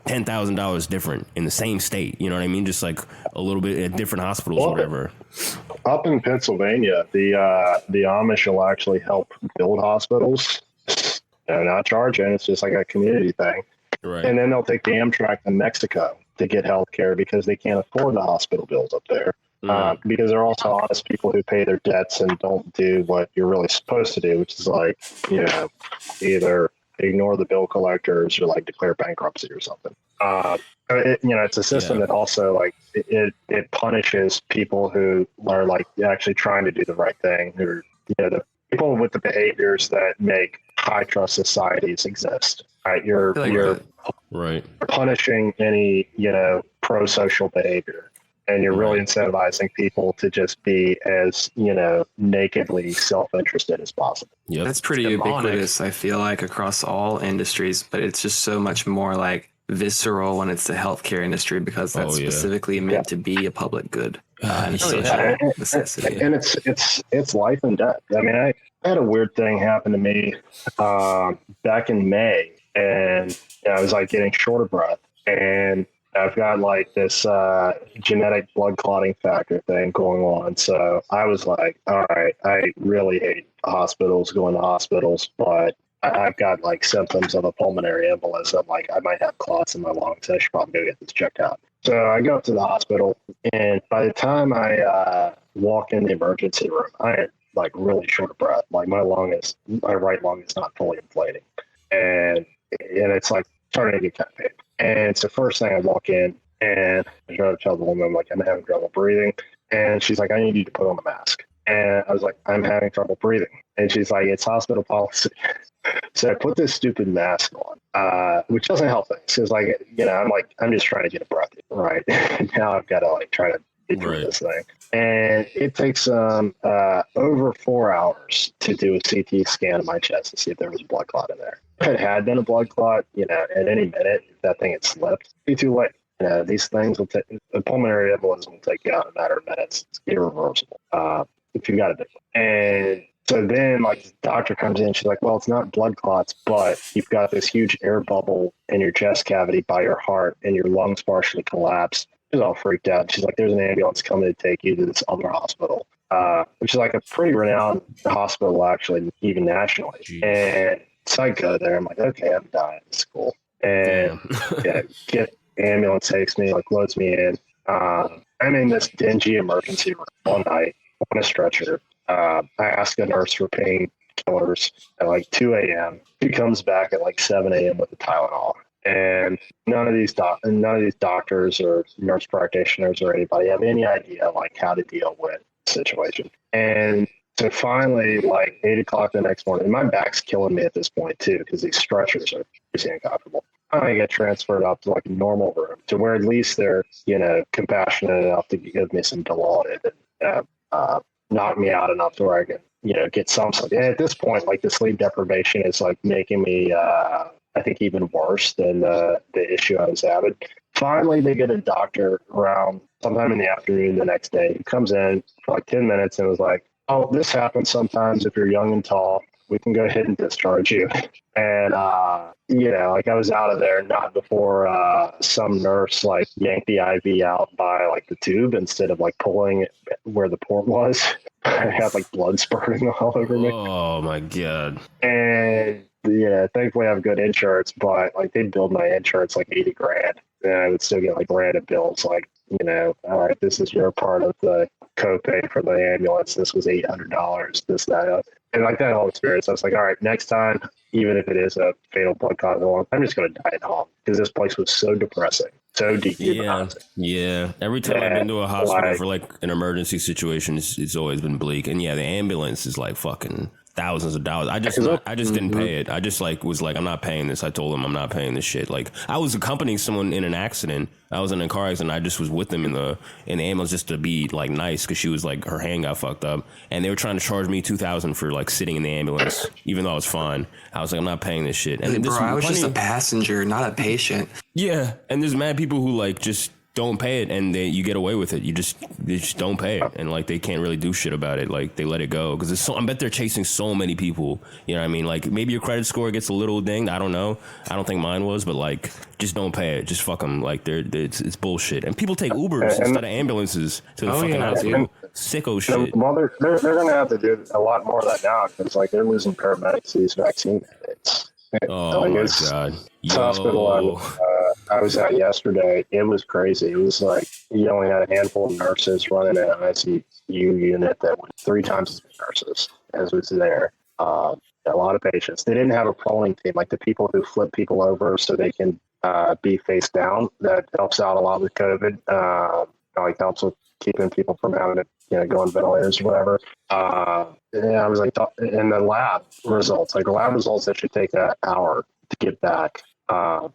Speaker 2: $10,000 different in the same state. You know what I mean? Just like a little bit at different hospitals or whatever.
Speaker 4: Up in Pennsylvania, the Amish will actually help build hospitals. They're not charging. It's just like a community thing.
Speaker 2: Right.
Speaker 4: And then they'll take the Amtrak to Mexico to get health care because they can't afford the hospital bills up there. Because they're also honest people who pay their debts and don't do what you're really supposed to do, which is like, either ignore the bill collectors or like declare bankruptcy or something. It's a system that also like it punishes people who are like actually trying to do the right thing, who are, the people with the behaviors that make high trust societies exist. Right? You're punishing any, pro-social behavior. And you're really incentivizing people to just be as, nakedly self-interested as possible.
Speaker 3: Yep. That's pretty ubiquitous, I feel like, across all industries, but it's just so much more like visceral when it's the healthcare industry, because that's specifically meant to be a public good and social necessity.
Speaker 4: And it's life and death. I mean, I had a weird thing happen to me back in May, and I was like getting short of breath, and I've got like this genetic blood clotting factor thing going on. So I was like, all right, I really hate going to hospitals, but I've got like symptoms of a pulmonary embolism. Like, I might have clots in my lungs. I should probably go get this checked out. So I go up to the hospital, and by the time I walk in the emergency room, I am like really short of breath. Like, my right lung is not fully inflating. And it's like starting to get kind of painful. And so first thing, I walk in and I try to tell the woman, like, I'm having trouble breathing. And she's like, I need you to put on a mask. And I was like, I'm having trouble breathing. And she's like, it's hospital policy. So I put this stupid mask on, which doesn't help things. Because like, I'm just trying to get a breath, right? Now I've got to like try to get through this thing. And it takes over 4 hours to do a CT scan of my chest to see if there was a blood clot in there. If it had been a blood clot, at any minute, if that thing had slipped, it'd be too late. These things will take, a pulmonary embolism will take you out in a matter of minutes. It's irreversible if you got it. And so then, like, the doctor comes in, she's like, well, it's not blood clots, but you've got this huge air bubble in your chest cavity by your heart, and your lungs partially collapsed. She's all freaked out. She's like, there's an ambulance coming to take you to this other hospital, which is like a pretty renowned hospital, actually, even nationally. Jeez. And so I go there. I'm like, okay, I'm dying. It's cool. And ambulance takes me, like, loads me in. I'm in this dingy emergency room all night on a stretcher. I ask a nurse for painkillers at like 2 a.m. She comes back at like 7 a.m. with the Tylenol. And none of these doctors or nurse practitioners or anybody have any idea like how to deal with the situation. And so finally, like 8 o'clock the next morning, my back's killing me at this point too, because these stretchers are pretty uncomfortable. I get transferred up to like a normal room to where at least they're, compassionate enough to give me some Dilaudid and knock me out enough to where I can, get some sleep. And at this point, like, the sleep deprivation is like making me, I think, even worse than the issue I was having. Finally, they get a doctor around sometime in the afternoon the next day. He comes in for like 10 minutes and was like, oh, this happens sometimes if you're young and tall. we can go ahead and discharge you. And, you know, like I was out of there not before some nurse like yanked the IV out by like the tube instead of like pulling it where the port was. I had like blood spurting all over me.
Speaker 2: Oh my God.
Speaker 4: And yeah, thankfully I have good insurance, but like they billed my insurance like 80 grand. And I would still get like random bills like, you know, all right, this is your part of the copay for the ambulance. This was $800. This, that. And like that whole experience, I was like, all right, next time, even if it is a fatal blood clot, I'm just going to die at home because this place was so depressing, so dehumanizing.
Speaker 2: Yeah. Every time I've been to a hospital for like an emergency situation, it's always been bleak. And yeah, the ambulance is like fucking thousands of dollars. I just didn't pay it. I just like was like, I'm not paying this. I told them I'm not paying this shit. Like I was accompanying someone in an accident. I was in a car accident. I just was with them in the ambulance just to be like nice because she was like her hand got fucked up and they were trying to charge me $2,000 for like sitting in the ambulance even though I was fine. I was like, I'm not paying this shit. And
Speaker 3: bro, I was just a passenger, not a patient.
Speaker 2: Yeah, and there's mad people who like just don't pay it and you get away with it. They just don't pay it and like they can't really do shit about it. Like they let it go because I bet they're chasing so many people. You know what I mean? Like maybe your credit score gets a little dinged. I don't know. I don't think mine was, but like just don't pay it. Just fuck them. Like it's bullshit. And people take Ubers instead of ambulances to the fucking hospital. Sicko shit.
Speaker 4: Well, they're going to have to do a lot more of that now because like they're losing paramedics to these vaccine mandates.
Speaker 2: Oh like, my God.
Speaker 4: Hospital I was at yesterday, it was crazy. It was like you only had a handful of nurses running an ICU unit that was 3 times as many nurses as was there. A lot of patients. They didn't have a polling team, like the people who flip people over so they can be face down. That helps out a lot with COVID. Like helps with keeping people from having to go on ventilators or whatever. And I was like, in the lab results, like the lab results that should take an hour to get back.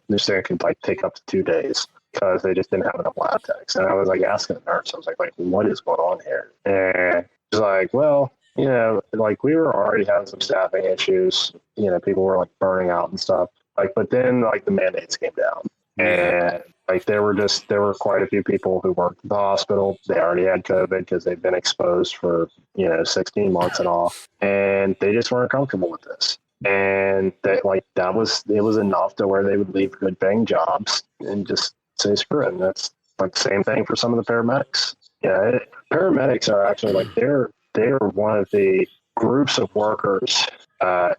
Speaker 4: This thing can like take up to 2 days because they just didn't have enough lab techs. And I was like asking the nurse, I was like, what is going on here? And she's like, well, you know, like we were already having some staffing issues. You know, people were like burning out and stuff. Like, but then like the mandates came down, and like there were quite a few people who worked at the hospital. They already had COVID because they've been exposed for 16 months and all, and they just weren't comfortable with this. And it was enough to where they would leave good paying jobs and just say screw it. And that's like the same thing for some of the paramedics. Yeah, paramedics are actually like they're one of the groups of workers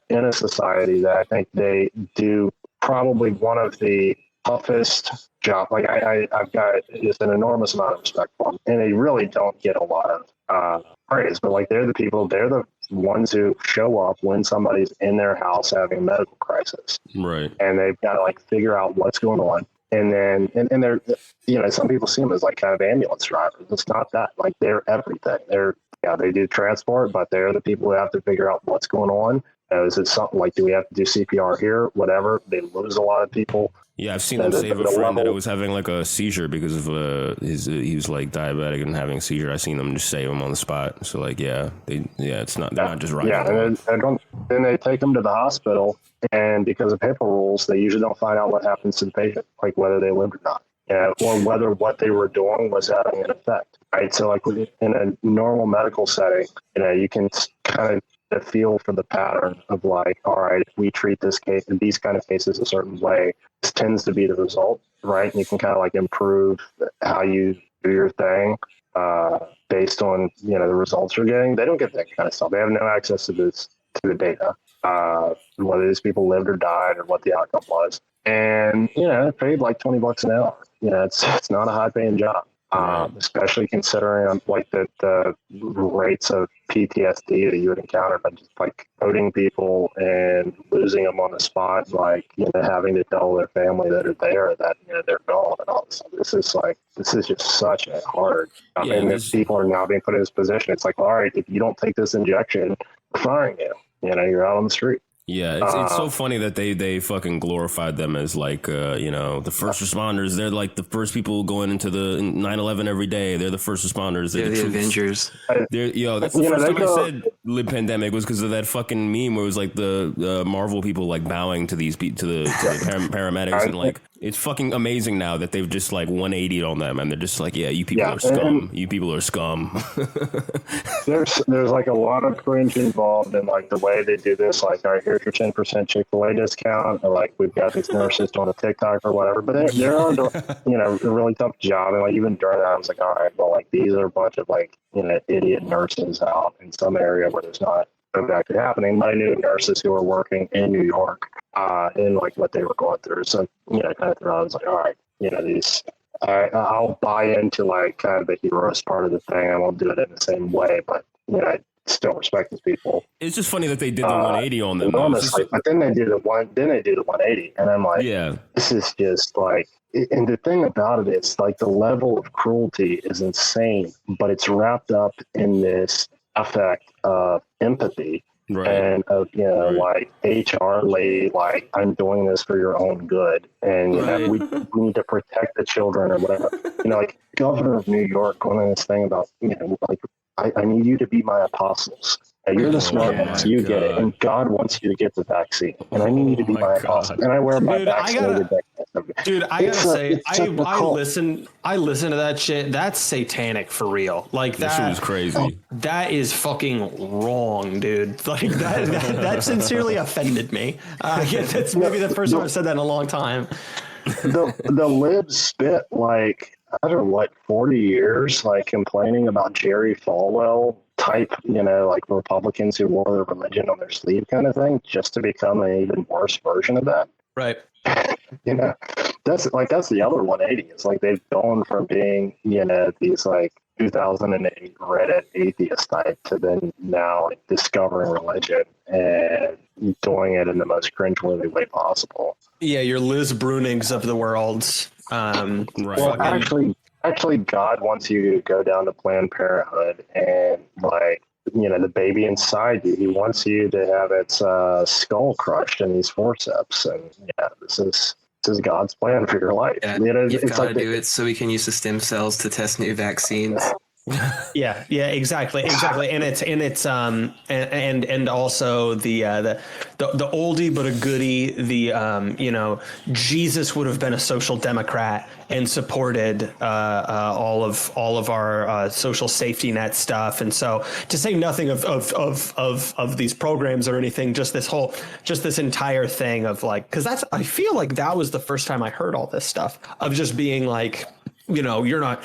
Speaker 4: in a society that I think they do probably one of the toughest job. Like I've got just an enormous amount of respect for them, and they really don't get a lot of praise. But like they're the ones who show up when somebody's in their house having a medical crisis,
Speaker 2: right? And
Speaker 4: they've got to like figure out what's going on. And then, and they're, some people see them as like kind of ambulance drivers. It's not that. Like they're everything. They do transport, but they're the people who have to figure out what's going on. Is it something like, do we have to do CPR here? Whatever. They lose a lot of people.
Speaker 2: Yeah, I've seen them save a friend that was having like a seizure because of he was like diabetic and having a seizure. I've seen them just save him on the spot. So like, it's not, they're not just right.
Speaker 4: Yeah, and then they take them to the hospital, and because of HIPAA rules, they usually don't find out what happens to the patient, like whether they lived or not. Or whether what they were doing was having an effect, right? So like in a normal medical setting, you can kind of get a feel for the pattern of like, all right, if we treat this case in these kind of cases a certain way, this tends to be the result, right? And you can kind of like improve how you do your thing based on, the results you're getting. They don't get that kind of stuff. They have no access to the data, whether these people lived or died or what the outcome was. And, it paid like $20 an hour. It's not a high paying job, especially considering like the rates of PTSD that you would encounter by just like coding people and losing them on the spot, like, having to tell their family that are there that, they're gone and all this. This is just such a hard, and if people are now being put in this position, it's like, all right, if you don't take this injection, we're firing you. You're out on the street.
Speaker 2: Yeah, it's so funny that they fucking glorified them as like, the first responders. They're like the first people going into the 9/11 every day. They're the first responders.
Speaker 3: They're the Avengers.
Speaker 2: That's the first time I said "lib pandemic" was because of that fucking meme where it was like the Marvel people like bowing to the paramedics and like It's fucking amazing now that they've just like 180'd on them, and they're just like, yeah, you people are scum. You people are scum.
Speaker 4: there's like a lot of cringe involved in like the way they do this. Like, all right, here's your 10% Chick-fil-A discount, or like we've got these nurses doing a TikTok or whatever. But they're on, a really tough job, and like even during that, I was like, all right, well, like these are a bunch of like idiot nurses out in some area where there's not exactly happening. But I knew nurses who were working in New York, in like what they were going through. So kind of I was like, all right, these. I'll buy into like kind of the heroes part of the thing. I won't do it in the same way, but I still respect these people.
Speaker 2: It's just funny that they did the 180 on them.
Speaker 4: Honestly, but then they do the 180, and I'm like,
Speaker 2: yeah,
Speaker 4: this is just like. And the thing about it is like the level of cruelty is insane, but it's wrapped up in this affect of empathy. Right. And of like HR lady, like I'm doing this for your own good, and we need to protect the children or whatever. Like governor of New York going on this thing about like I need you to be my apostles. And you're the smart one, so you get it. And God wants you to get the vaccine, and I need you to be my apostle. And I wear my vaccinated.
Speaker 1: Dude, I gotta say, I listen to that shit. That's satanic for real. Like that
Speaker 2: shit was crazy.
Speaker 1: That is fucking wrong, dude. Like that sincerely offended me. That's maybe the first time I've said that in a long time.
Speaker 4: The libs spit like I don't know, like 40 years, like complaining about Jerry Falwell type, like Republicans who wore their religion on their sleeve kind of thing, just to become an even worse version of that.
Speaker 1: Right.
Speaker 4: That's the other 180. It's like they've gone from being, these like 2008 Reddit atheist type to then now like, discovering religion and doing it in the most cringeworthy way possible.
Speaker 1: Yeah, your Liz Brunings of the world.
Speaker 2: Right.
Speaker 4: Well, actually, God wants you to go down to Planned Parenthood and like, the baby inside you. He wants you to have its skull crushed in these forceps, and this is God's plan for your life.
Speaker 3: Yeah, you've got to do it so we can use the stem cells to test new vaccines.
Speaker 1: yeah, exactly, and it's and also the oldie but a goodie. Jesus would have been a social democrat and supported all of our social safety net stuff, and so to say nothing of these programs or anything, just this entire thing of like, because I feel like that was the first time I heard all this stuff of just being like, you're not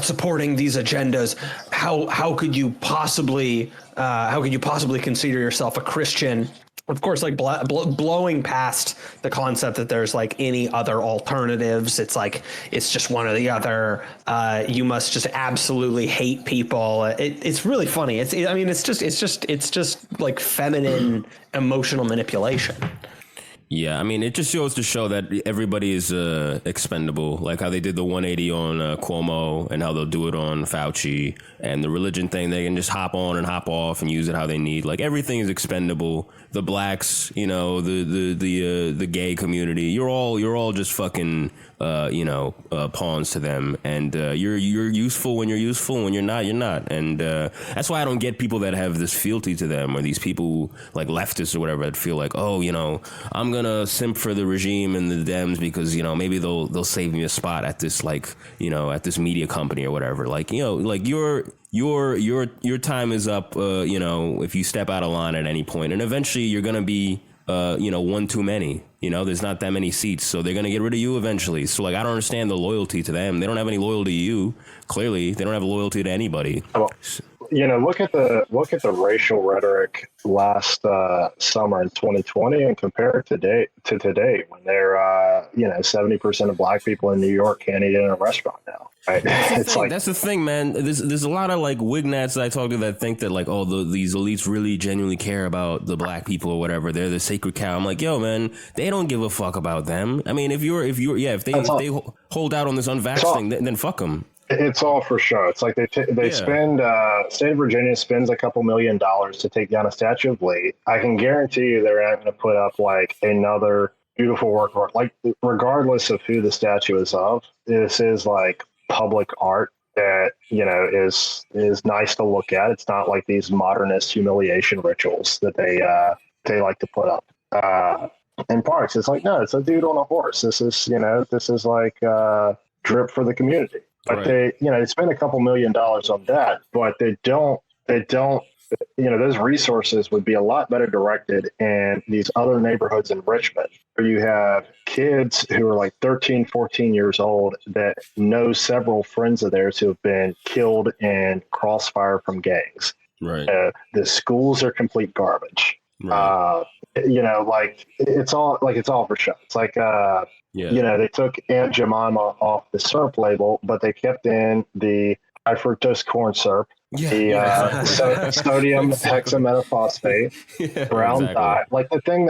Speaker 1: supporting these agendas. How could you possibly consider yourself a Christian? Of course, like blowing past the concept that there's like any other alternatives. It's like it's just one or the other. You must just absolutely hate people. It's really funny. It's just like feminine emotional manipulation.
Speaker 2: Yeah, it just goes to show that everybody is expendable, like how they did the 180 on Cuomo and how they'll do it on Fauci, and the religion thing, they can just hop on and hop off and use it how they need. Like everything is expendable. The blacks, the gay community, you're all just fucking pawns to them, and you're useful when you're useful, and when you're not, and that's why I don't get people that have this fealty to them, or these people like leftists or whatever that feel like, I'm gonna simp for the regime and the Dems because maybe they'll save me a spot at this at this media company or whatever. Like your time is up. If you step out of line at any point, and eventually you're gonna be one too many. There's not that many seats, so they're gonna get rid of you eventually. So like, I don't understand the loyalty to them. They don't have any loyalty to you. Clearly, they don't have loyalty to anybody.
Speaker 4: Well, look at the racial rhetoric last summer in 2020 and compare it to today when they're 70% of black people in New York can't eat in a restaurant now. Right?
Speaker 2: That's the thing, man. There's a lot of like wignats that I talk to that think that like, these elites really genuinely care about the black people or whatever. They're the sacred cow. I'm like, yo, man, they don't give a fuck about them. If they hold out on this unvaxxed thing, then fuck them.
Speaker 4: It's all for show. It's like they spend state of Virginia spends a couple $1 million to take down a statue of Lee. I can guarantee you they're not going to put up like another beautiful work of art. Like regardless of who the statue is of, this is like public art that is nice to look at. It's not like these modernist humiliation rituals that they like to put up. in parks. It's like, no, it's a dude on a horse. This is, this is like drip for the community. But
Speaker 2: Right.
Speaker 4: they spend a couple $1 million on that, but they don't, those resources would be a lot better directed in these other neighborhoods in Richmond, where you have kids who are like 13, 14 years old that know several friends of theirs who have been killed in crossfire from gangs.
Speaker 2: Right.
Speaker 4: The schools are complete garbage.
Speaker 2: Right.
Speaker 4: It's all for show. It's like, they took Aunt Jemima off the syrup label, but they kept in the high fructose corn syrup, sodium hexametaphosphate, brown dye, like the thing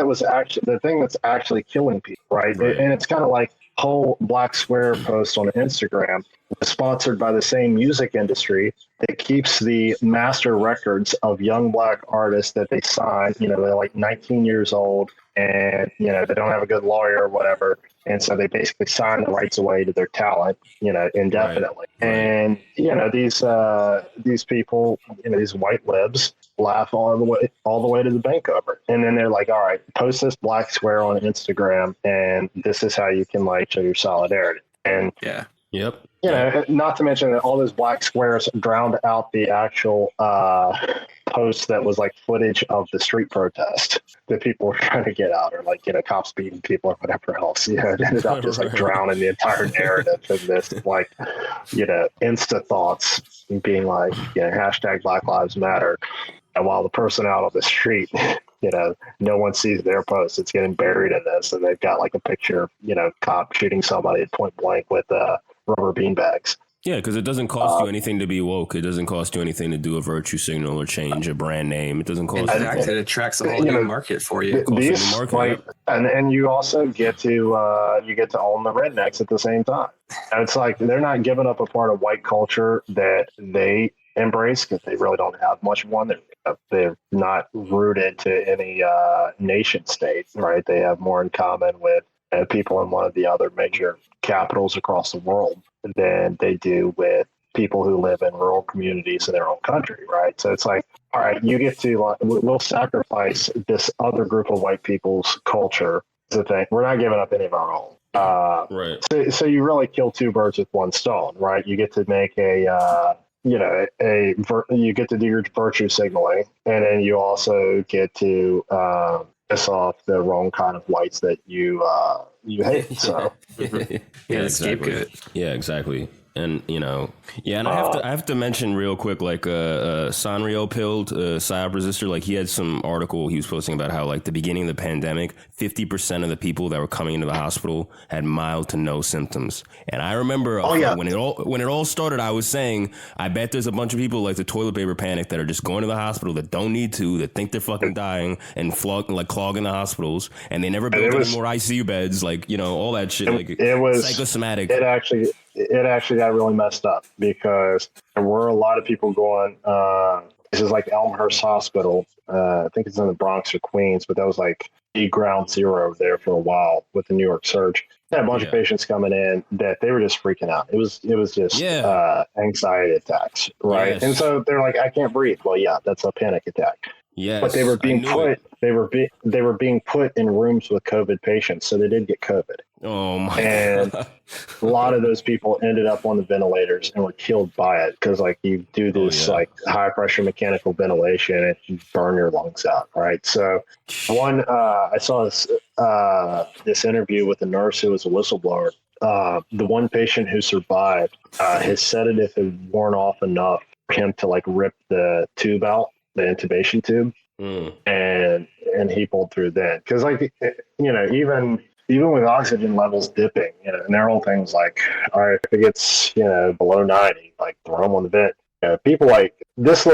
Speaker 4: that's actually killing people, right? And it's kind of like whole black square post on Instagram was sponsored by the same music industry that keeps the master records of young black artists that they sign. They're like 19 years old, and they don't have a good lawyer or whatever, and so they basically sign the rights away to their talent, indefinitely.
Speaker 2: Right.
Speaker 4: And these people, these white libs laugh all the way to the bank over it. And then they're like, all right, post this black square on Instagram, and this is how you can like show your solidarity. And
Speaker 2: Yep.
Speaker 4: Not to mention that all those black squares drowned out the actual post that was like footage of the street protest that people were trying to get out, or like, cops beating people or whatever else. It ended up just like drowning the entire narrative in this, like, Insta thoughts being like, hashtag Black Lives Matter. And while the person out on the street, no one sees their post, it's getting buried in this. And they've got like a picture of, cop shooting somebody at point blank with rubber beanbags.
Speaker 2: Yeah, because it doesn't cost you anything to be woke. It doesn't cost you anything to do a virtue signal or change a brand name. It doesn't cost you anything.
Speaker 3: It attracts a whole new market for you.
Speaker 4: And you also get to own the rednecks at the same time. And it's like they're not giving up a part of white culture that they embrace because they really don't have much of one. They're not rooted to any nation state, right? They have more in common with people in one of the other major capitals across the world than they do with people who live in rural communities in their own country, right? So it's like, all right, you get to, we'll sacrifice this other group of white people's culture as a thing. We're not giving up any of our own.
Speaker 2: Right.
Speaker 4: So you really kill two birds with one stone, right? You get to make you get to do your virtue signaling, and then you also get to piss off the wrong kind of whites that you hate. So
Speaker 3: exactly. Scapegoat.
Speaker 2: Yeah, exactly. And and I have to mention real quick, like Sanrio Pilled, psyop resistor, like he had some article he was posting about how like the beginning of the pandemic, 50% of the people that were coming into the hospital had mild to no symptoms. And I remember when it all started, I was saying, I bet there's a bunch of people like the toilet paper panic that are just going to the hospital that don't need to, that think they're fucking dying and clogging the hospitals, and they never built any more ICU beds, like all that shit. Like
Speaker 4: it was
Speaker 2: psychosomatic.
Speaker 4: It actually got really messed up because there were a lot of people going, this is like Elmhurst Hospital. I think it's in the Bronx or Queens, but that was like the ground zero there for a while with the New York surge. They had a bunch of patients coming in that they were just freaking out. It was just anxiety attacks, right?
Speaker 2: Yes.
Speaker 4: And so they're like, I can't breathe. Well, yeah, that's a panic attack.
Speaker 2: Yes,
Speaker 4: but they were being put in rooms with COVID patients, so they did get COVID.
Speaker 2: Oh my!
Speaker 4: And
Speaker 2: God.
Speaker 4: A lot of those people ended up on the ventilators and were killed by it because, like, you do this like high pressure mechanical ventilation and you burn your lungs out, right? So, I saw this interview with a nurse who was a whistleblower. The one patient who survived, his sedative had worn off enough for him to like rip the tube out, the intubation tube, and he pulled through then. Because even with oxygen levels dipping, and their whole thing's like, all right, if it gets below 90, like throw them on the vent. People like this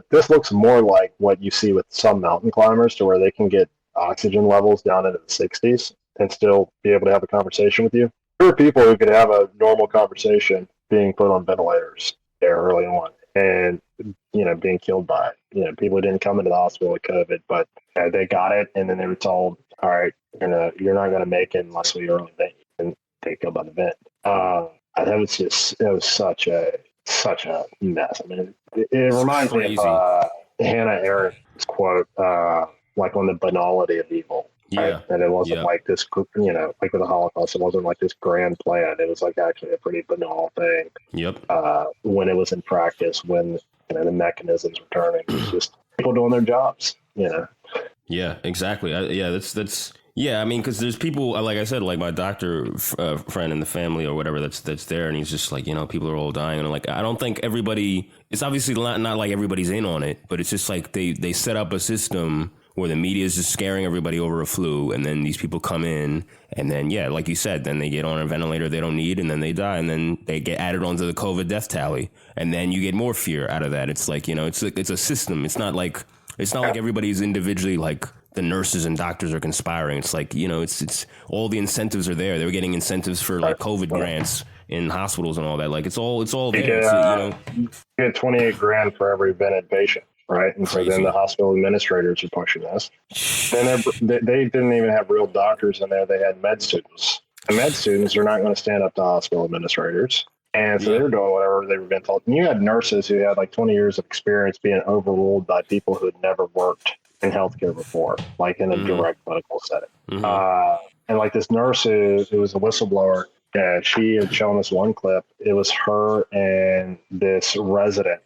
Speaker 4: this looks more like what you see with some mountain climbers, to where they can get oxygen levels down into the 60s and still be able to have a conversation with you. There are people who could have a normal conversation being put on ventilators there early on, and being killed by it. People who didn't come into the hospital with COVID, but they got it, and then they were told, all right, you're not going to make it unless we early vent you, and they killed by the vent. It was such a mess. I mean, it reminds me of Hannah Arendt's quote, like on the banality of evil.
Speaker 2: Yeah.
Speaker 4: Right? And it wasn't like this, like with the Holocaust, it wasn't like this grand plan. It was like actually a pretty banal thing.
Speaker 2: Yep.
Speaker 4: When it was in practice, when the mechanisms were turning, it was just people doing their jobs.
Speaker 2: Yeah, exactly. That's. Yeah, I mean, because there's people, like I said, like my doctor friend in the family or whatever that's there, and he's just like, people are all dying, and like I don't think everybody. It's obviously not like everybody's in on it, but it's just like they set up a system where the media is just scaring everybody over a flu, and then these people come in, and then like you said, then they get on a ventilator they don't need, and then they die, and then they get added onto the COVID death tally, and then you get more fear out of that. It's like it's a system. It's not like everybody's individually like. The nurses and doctors are conspiring. It's like, it's all the incentives are there. They were getting incentives for like COVID grants in hospitals and all that. Like it's all there.
Speaker 4: You get 28 grand for every vented patient, right? And
Speaker 2: Crazy.
Speaker 4: So then the hospital administrators are pushing this. Then they didn't even have real doctors in there. They had med students. And med students are not going to stand up to hospital administrators. And so they were doing whatever they were being told. And you had nurses who had like 20 years of experience being overruled by people who had never worked in healthcare before, like in a direct medical setting. And like this nurse who was a whistleblower, she had shown us one clip. It was her and this resident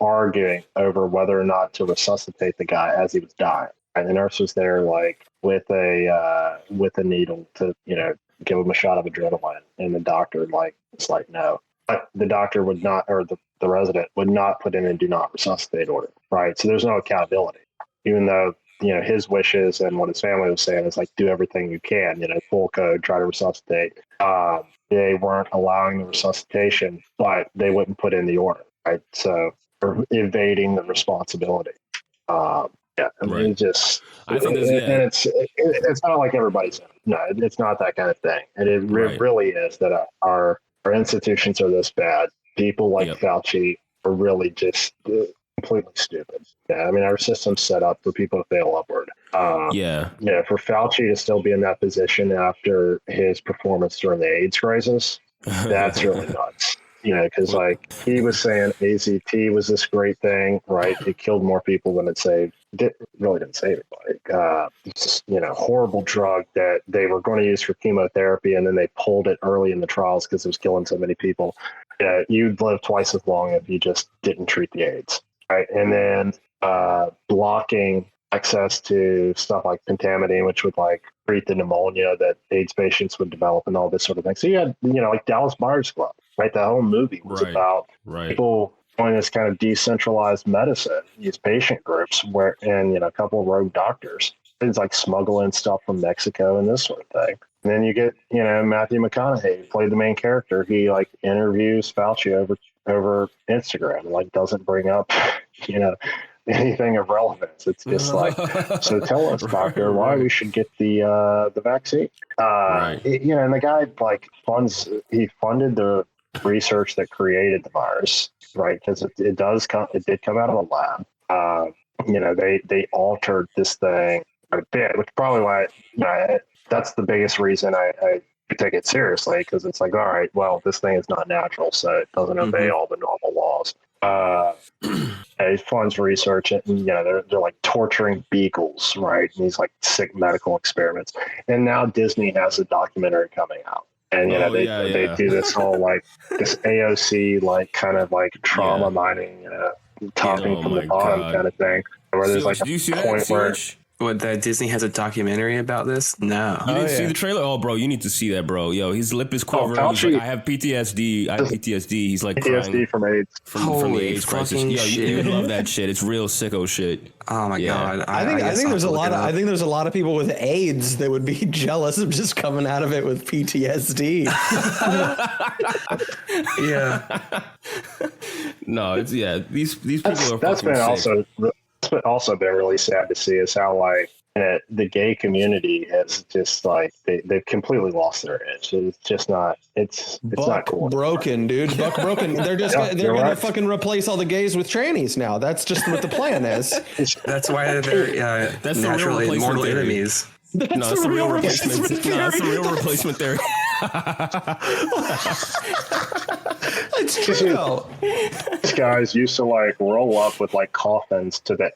Speaker 4: arguing over whether or not to resuscitate the guy as he was dying. And the nurse was there like with a needle to, give him a shot of adrenaline. And the doctor it's like, no. But the doctor would not, or the resident would not put in a do not resuscitate order, right? So there's no accountability. Even though, his wishes and what his family was saying is like, do everything you can, full code, try to resuscitate. They weren't allowing the resuscitation, but they wouldn't put in the order, right? So evading the responsibility. I mean,
Speaker 2: Right.
Speaker 4: just,
Speaker 2: I think
Speaker 4: and it's not like everybody's, no, it's not that kind of thing. And it really is that our institutions are this bad. People like Fauci are really just completely stupid. Yeah, I mean, our system's set up for people to fail upward. For Fauci to still be in that position after his performance during the AIDS crisis, that's really nuts. Because like he was saying AZT was this great thing, right? It killed more people than it saved. Really didn't save anybody. It's horrible drug that they were going to use for chemotherapy, and then they pulled it early in the trials because it was killing so many people. You'd live twice as long if you just didn't treat the AIDS. Right. And then blocking access to stuff like pentamidine, which would like treat the pneumonia that AIDS patients would develop and all this sort of thing. So you had, like Dallas Buyers Club, right? That whole movie was about people doing this kind of decentralized medicine, these patient groups and a couple of rogue doctors. Things like smuggling stuff from Mexico and this sort of thing. And then you get, Matthew McConaughey, who played the main character. He like interviews Fauci over Instagram and like doesn't bring up, anything of relevance. It's just like, so tell us, doctor, why we should get the vaccine. And the guy like funded the research that created the virus, right? Because it did come out of a lab. They altered this thing a bit, which probably why that's the biggest reason I take it seriously, because it's like, all right, well, this thing is not natural, so it doesn't obey all the normal laws. It funds research, and they're like torturing beagles, right? And these like sick medical experiments. And now Disney has a documentary coming out, and they do this whole like this AOC like kind of like trauma mining, topping from the bottom kind of thing, where there's like a point where.
Speaker 3: What, that Disney has a documentary about this? No.
Speaker 2: You didn't see the trailer? Oh, bro, you need to see that, bro. Yo, his lip is quivering. He's like, I have PTSD. He's like
Speaker 4: PTSD
Speaker 2: crying
Speaker 4: from AIDS.
Speaker 2: From the AIDS crisis. Yo, you would love that shit. It's real sicko shit.
Speaker 3: Oh my god.
Speaker 1: I think there's a lot of there's a lot of people with AIDS that would be jealous of just coming out of it with PTSD.
Speaker 2: No, it's these people are
Speaker 4: that's
Speaker 2: fucking
Speaker 4: been
Speaker 2: sick.
Speaker 4: also been really sad to see is how like the gay community has just like they've completely lost their edge. It's just not it's not cool.
Speaker 1: Broken, dude. Buck broken. They're just they're gonna fucking replace all the gays with trannies now. That's just what the plan is.
Speaker 3: That's why they're
Speaker 2: That's
Speaker 3: naturally
Speaker 2: the real
Speaker 3: mortal
Speaker 2: theory.
Speaker 3: enemies.
Speaker 2: That's the real replacement. That's the real replacement theory.
Speaker 1: It's true.
Speaker 4: These guys used to like roll up with like coffins to the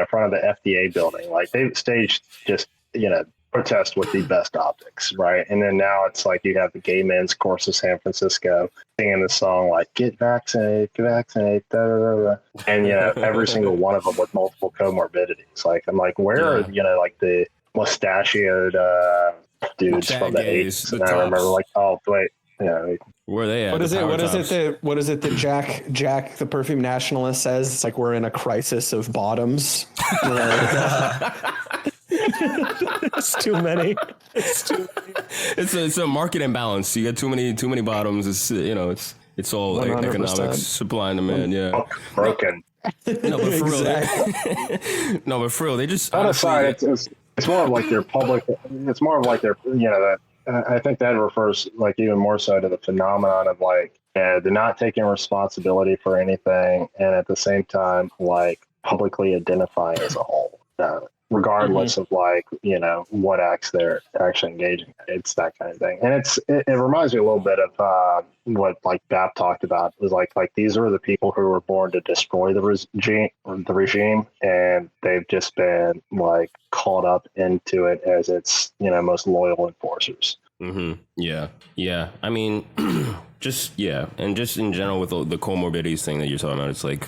Speaker 4: front of the FDA building. Like they staged just protest with the best optics, right? And then now it's like you have the gay men's course of San Francisco singing the song like "Get vaccinated, get vaccinated," da, da, da, da. And every single one of them with multiple comorbidities. Like I'm like, where are like the mustachioed dudes
Speaker 2: Chat
Speaker 4: from the
Speaker 2: gays,
Speaker 4: 80s?
Speaker 2: the
Speaker 4: And I remember
Speaker 2: tops.
Speaker 4: like, oh wait,
Speaker 2: Where are they at?
Speaker 1: What is it? What is it that Jack, the perfume nationalist, says? It's like we're in a crisis of bottoms. It's too many.
Speaker 2: It's a market imbalance. You get too many bottoms. It's all
Speaker 1: 100%.
Speaker 2: economics, supply and demand. Yeah,
Speaker 4: broken.
Speaker 2: no, but for real, no, but for real, they just
Speaker 4: That
Speaker 2: honestly,
Speaker 4: aside, it's more of like their public. It's more of like their that. I think that refers like even more so to the phenomenon of like they're not taking responsibility for anything, and at the same time like publicly identifying as a whole, regardless of like what acts they're actually engaging in. It's that kind of thing, and it reminds me a little bit of what like Bap talked about. It was like these are the people who were born to destroy the regime, and they've just been like caught up into it as its most loyal enforcers.
Speaker 2: Yeah. I mean, just and just in general with the comorbidities thing that you're talking about, it's like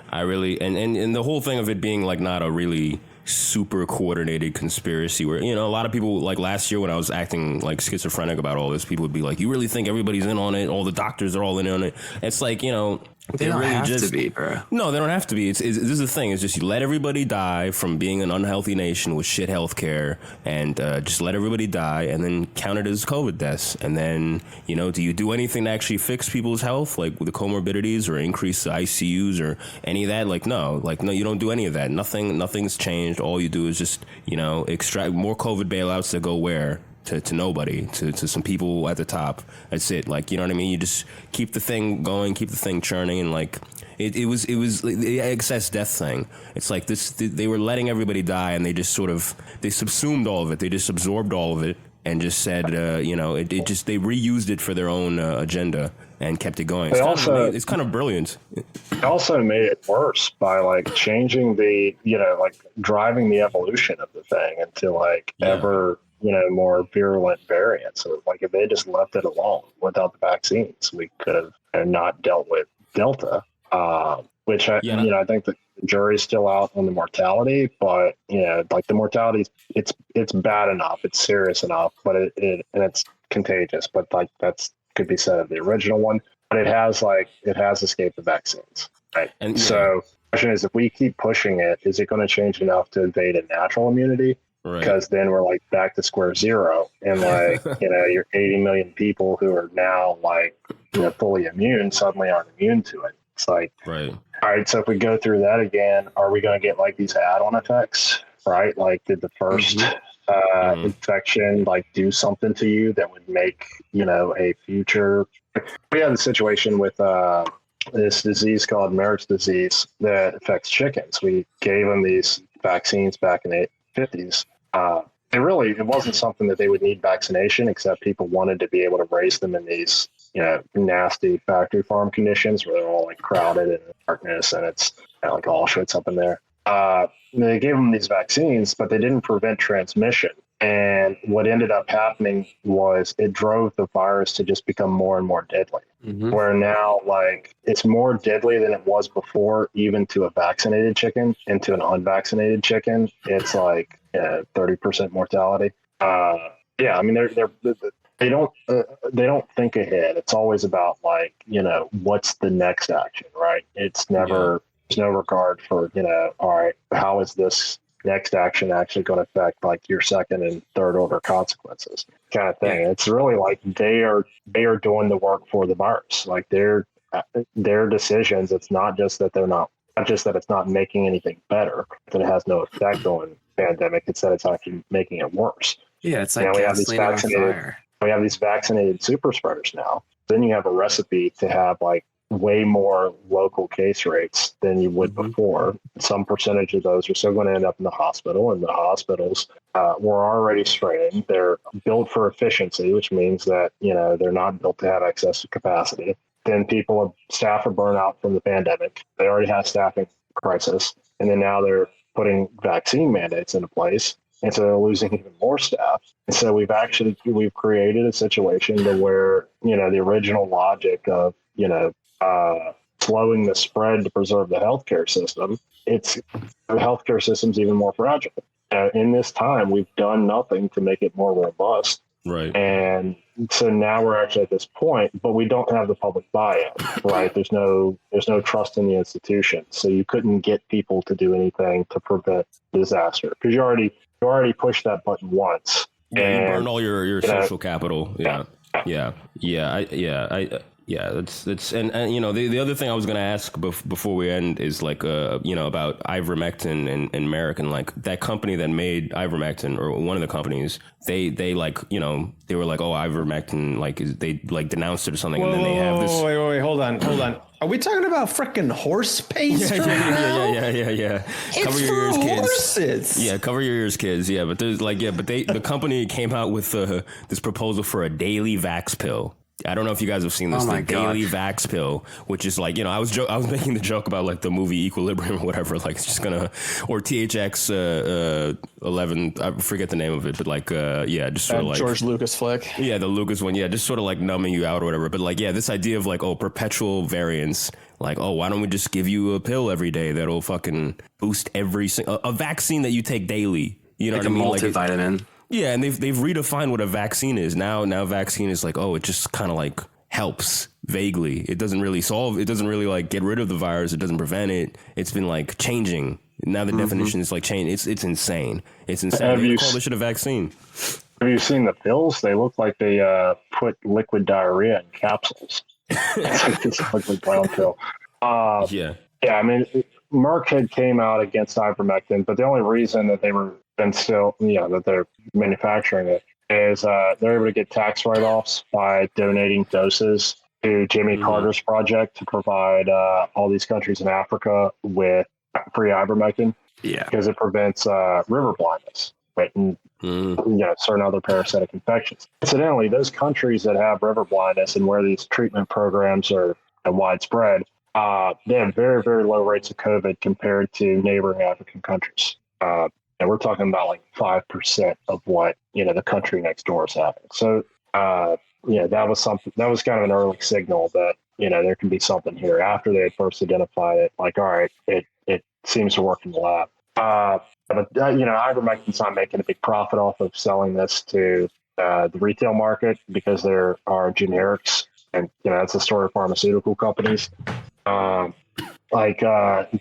Speaker 2: I really and the whole thing of it being like not a really super coordinated conspiracy where a lot of people, like last year when I was acting like schizophrenic about all this, people would be like, you really think everybody's in on it, all the doctors are all in on it? It's like
Speaker 3: they don't
Speaker 2: really
Speaker 3: have
Speaker 2: just,
Speaker 3: to be, bro.
Speaker 2: No, they don't have to be. This is the thing. It's just you let everybody die from being an unhealthy nation with shit healthcare, and just let everybody die, and then count it as COVID deaths. And then do you do anything to actually fix people's health, like with the comorbidities, or increase the ICUs, or any of that? No, you don't do any of that. Nothing's changed. All you do is just extract more COVID bailouts that go where. To nobody, to some people at the top. That's it. Like, you know what I mean? You just keep the thing going, keep the thing churning, and like it was the excess death thing. It's like this. They were letting everybody die, and they just they subsumed all of it. They just absorbed all of it, and just said, they reused it for their own agenda and kept it going. It's kind of brilliant.
Speaker 4: It also made it worse by like changing the driving the evolution of the thing into ever more virulent variants. So like if they just left it alone without the vaccines, we could have not dealt with Delta, which I think the jury's still out on the mortality, but like the mortality, it's bad enough, it's serious enough, but it's contagious. But like could be said of the original one, but it has escaped the vaccines, right? And so the question is, if we keep pushing it, is it going to change enough to invade a natural immunity? Right. Because then we're like back to square zero, and like you're 80 million people who are now like fully immune suddenly aren't immune to it. It's like,
Speaker 2: right.
Speaker 4: All right, so if we go through that again, are we going to get like these add-on effects? Right? Like, did the first infection like do something to you that would make a future? We had the situation with this disease called Merrick's disease that affects chickens. We gave them these vaccines back in the 50s. It wasn't something that they would need vaccination, except people wanted to be able to raise them in these, nasty factory farm conditions where they're all like crowded and in darkness, and it's like Auschwitz up in there. They gave them these vaccines, but they didn't prevent transmission. And what ended up happening was it drove the virus to just become more and more deadly. Where now, like, it's more deadly than it was before, even to a vaccinated chicken, and to an unvaccinated chicken, it's like 30% mortality. I mean, they don't think ahead. It's always about like, what's the next action, right? It's never, there's no regard for, all right, how is this next action actually going to affect like your second and third order consequences kind of thing. It's really like they are doing the work for the virus. Like their decisions. It's not just that it's not making anything better, that it has no effect on the pandemic. It's that it's actually making it worse.
Speaker 3: Yeah. It's like gasoline on fire.
Speaker 4: We have these vaccinated super spreaders now. Then you have a recipe to have like way more local case rates than you would before. Some percentage of those are still going to end up in the hospital, and the hospitals were already strained. They're built for efficiency, which means that, they're not built to have excess capacity. Then staff are burnt out from the pandemic. They already have staffing crisis. And then now they're putting vaccine mandates into place. and so they're losing even more staff. And so we've created a situation to where, you know, the original logic of, you know, slowing the spread to preserve the healthcare system, the healthcare system's even more fragile. In this time, we've done nothing to make it more robust.
Speaker 2: Right.
Speaker 4: And so now we're actually at this point, but we don't have the public buy-in, right? There's no trust in the institution. So you couldn't get people to do anything to prevent disaster because you already pushed that button once.
Speaker 2: Yeah, you burned all your social capital. Yeah. That's and you know the other thing I was gonna ask before we end is like you know about ivermectin and Merck, and like that company that made ivermectin, or one of the companies, they like, you know, they were like, oh, ivermectin, like they like denounced it or something.
Speaker 1: Whoa,
Speaker 2: and then they have this.
Speaker 1: Wait, hold on. Are we talking about freaking horse paste?
Speaker 2: Yeah.
Speaker 1: It's
Speaker 2: Cover your
Speaker 1: for
Speaker 2: ears, kids.
Speaker 1: horses.
Speaker 2: Yeah, cover your ears, kids. Yeah, but there's like, the company came out with this proposal for a daily Vax pill. I don't know if you guys have seen this, daily Vax pill, which is like, you know, I was making the joke about like the movie Equilibrium or whatever, like it's just gonna, or THX 11, I forget the name of it, but like, just sort of like
Speaker 1: George Lucas flick.
Speaker 2: Yeah, the Lucas one. Yeah, just sort of like numbing you out or whatever. But like, yeah, this idea of like, oh, perpetual variants. Like, oh, why don't we just give you a pill every day that'll fucking boost every single, a vaccine that you take daily. You know
Speaker 3: like
Speaker 2: what I mean?
Speaker 3: Like a multivitamin.
Speaker 2: Yeah, and they've redefined what a vaccine is. Now vaccine is like, oh, it just kind of like helps vaguely. It doesn't really solve, it doesn't really like get rid of the virus. It doesn't prevent it. It's been like changing. Now the definition is like change. It's insane. It's insane. They call this shit a vaccine.
Speaker 4: Have you seen the pills? They look like they put liquid diarrhea in capsules. It's like this liquid brown pill. Yeah, I mean, Merck had came out against ivermectin, but the only reason that they were that they're manufacturing it is they're able to get tax write-offs by donating doses to Jimmy Carter's project to provide all these countries in Africa with free ivermectin. Yeah, because it prevents river blindness, right? And certain other parasitic infections. Incidentally, those countries that have river blindness and where these treatment programs are widespread, they have very, very low rates of COVID compared to neighboring African countries. And we're talking about like 5% of what, the country next door is having. So, that was something, that was kind of an early signal that, there can be something here after they had first identified it. Like, all right, it seems to work in the lab. But ivermectin's not making a big profit off of selling this to the retail market because there are generics. And, that's the story of pharmaceutical companies. Like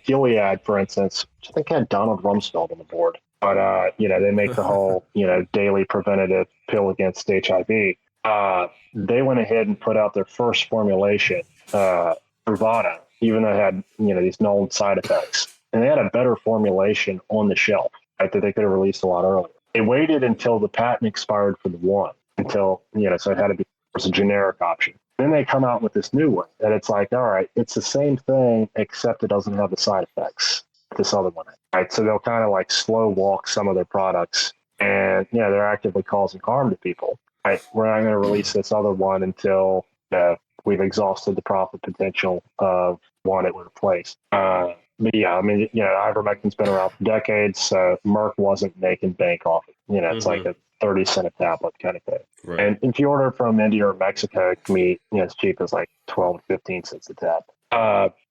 Speaker 4: Gilead, for instance, which I think had Donald Rumsfeld on the board. But, they make the whole, daily preventative pill against HIV. They went ahead and put out their first formulation, Truvada, even though it had, these known side effects. And they had a better formulation on the shelf, right, that they could have released a lot earlier. They waited until the patent expired for the one, so it had to be a generic option. Then they come out with this new one, and it's like, all right, it's the same thing, except it doesn't have the side effects this other one. Right, so they'll kind of like slow walk some of their products, and they're actively causing harm to people. Right, we're not going to release this other one until we've exhausted the profit potential of one it would replace. But yeah, I mean, ivermectin's been around for decades, so Merck wasn't making bank off it. It's like a 30-cent a tablet kind of thing. Right. And if you order from India or Mexico, it can be as cheap as like 12 to 15 cents a tab.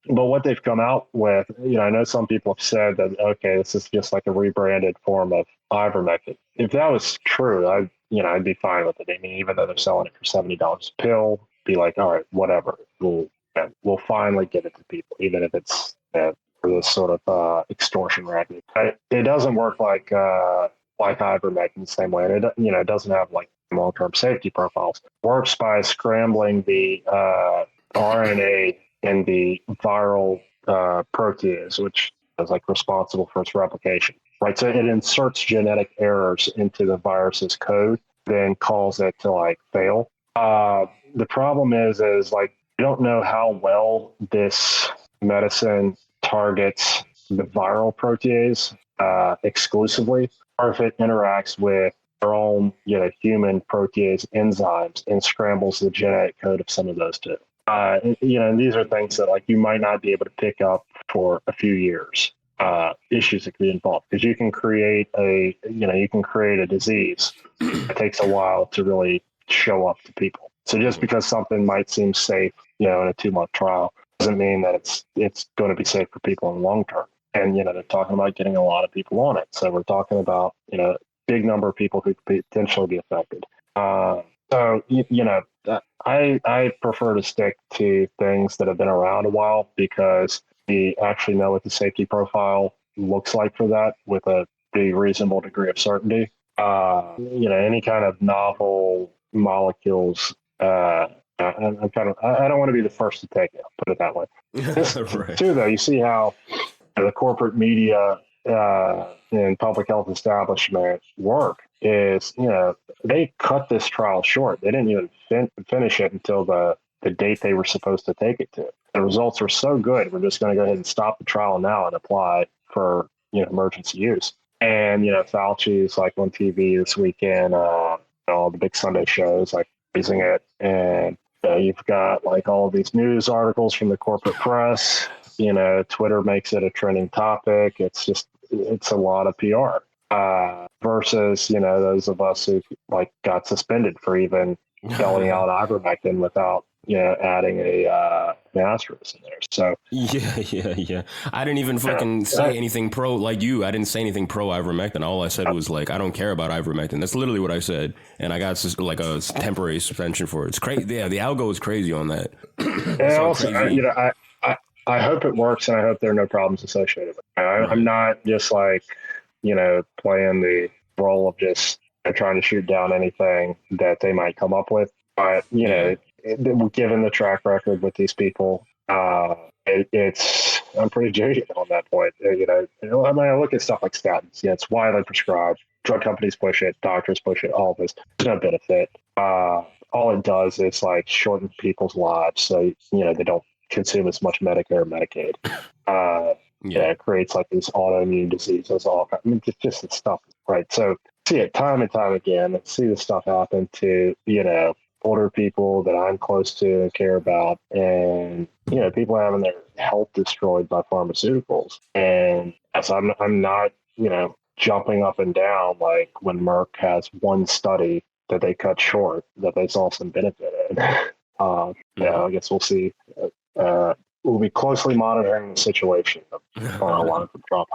Speaker 4: But what they've come out with, I know some people have said that, okay, this is just like a rebranded form of ivermectin. If that was true, I'd be fine with it. I mean, even though they're selling it for $70 a pill, be like, all right, whatever. We'll finally get it to people, even if it's for this sort of extortion racket. It doesn't work like ivermectin the same way. And it doesn't have like long-term safety profiles. It works by scrambling the RNA in the viral protease, which is like responsible for its replication. Right. So it inserts genetic errors into the virus's code, then calls it to like fail. The problem is like, you don't know how well this medicine targets the viral protease exclusively, or if it interacts with their own, human protease enzymes and scrambles the genetic code of some of those too. And these are things that like you might not be able to pick up for a few years. issues that could be involved, because you can create a disease. It takes a while to really show up to people. So just because something might seem safe, in a 2-month trial, doesn't mean that it's going to be safe for people in the long term. And they're talking about getting a lot of people on it. So we're talking about big number of people who could potentially be affected. I prefer to stick to things that have been around a while, because we actually know what the safety profile looks like for that with a reasonable degree of certainty. Any kind of novel molecules, I don't want to be the first to take it. I'll put it that way.
Speaker 2: Right.
Speaker 4: Too, though, you see how the corporate media and public health establishment work is, they cut this trial short. They didn't even finish it until the date they were supposed to take it to. The results are so good, we're just going to go ahead and stop the trial now and apply for emergency use. And Fauci's like on TV this weekend, all the big Sunday shows like using it, and you've got like all of these news articles from the corporate press. Twitter makes it a trending topic. It's a lot of PR versus those of us who like got suspended for even spelling out ivermectin without adding an asterisk in there. So
Speaker 2: yeah. I didn't even fucking say anything pro like you. I didn't say anything pro ivermectin. All I said was like, I don't care about ivermectin. That's literally what I said, and I got like a temporary suspension for it. It's crazy. Yeah, the algo is crazy on that.
Speaker 4: And also, I hope it works, and I hope there are no problems associated with it. I'm not just like playing the role of just trying to shoot down anything that they might come up with. But given the track record with these people, I'm pretty jaded on that point. I look at stuff like statins. It's widely prescribed. Drug companies push it. Doctors push it. All this. There's no benefit. All it does is like shorten people's lives, so they don't consume as much Medicare or Medicaid. It creates like these autoimmune diseases. Just the stuff, right? So see it time and time again. See this stuff happen to older people that I'm close to and care about, and people having their health destroyed by pharmaceuticals. And so I'm not jumping up and down like when Merck has one study that they cut short that they saw some benefit in. I guess we'll see. We'll be closely monitoring the situation on a line from Trump.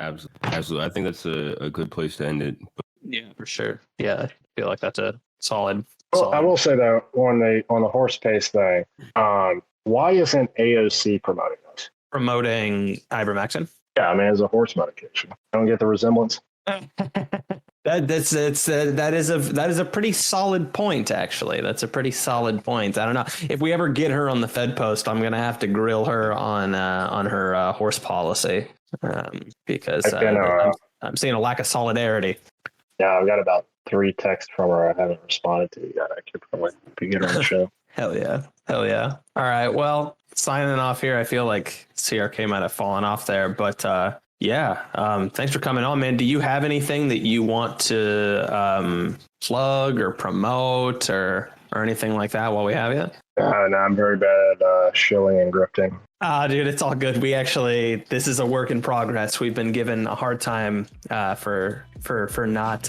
Speaker 2: Absolutely. I think that's a good place to end it.
Speaker 1: Yeah, for sure. Yeah, I feel like that's a solid.
Speaker 4: Well, I will say though, on the horse pace thing, why isn't AOC promoting this?
Speaker 1: Promoting ivermectin?
Speaker 4: Yeah, I mean, as a horse medication. I don't get the resemblance.
Speaker 1: That is a pretty solid point, actually. That's a pretty solid point. I don't know if we ever get her on the Fed post, I'm gonna have to grill her on her horse policy because I'm seeing a lack of solidarity.
Speaker 4: Yeah, I've got about 3 texts from her I haven't responded to yet. I could probably get her on the show.
Speaker 1: Hell yeah. All right, well, signing off here. I feel like CRK might have fallen off there, but thanks for coming on, man. Do you have anything that you want to plug or promote or anything like that while we have you?
Speaker 4: No, I'm very bad at shilling and grifting.
Speaker 1: Dude, it's all good. This is a work in progress. We've been given a hard time for not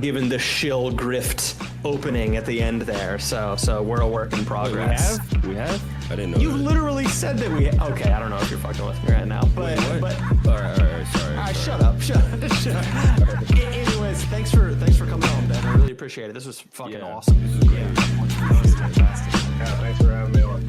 Speaker 1: giving the shill grift opening at the end there. So we're a work in progress.
Speaker 2: We have? I didn't know.
Speaker 1: You literally said that we. Okay, I don't know if you're fucking with me right now, but
Speaker 2: All right, sorry.
Speaker 1: All right, shut up. Anyways, thanks for coming on, Ben. I really appreciate it. This was fucking awesome.
Speaker 2: This is great.
Speaker 4: Yeah, thanks for having me on.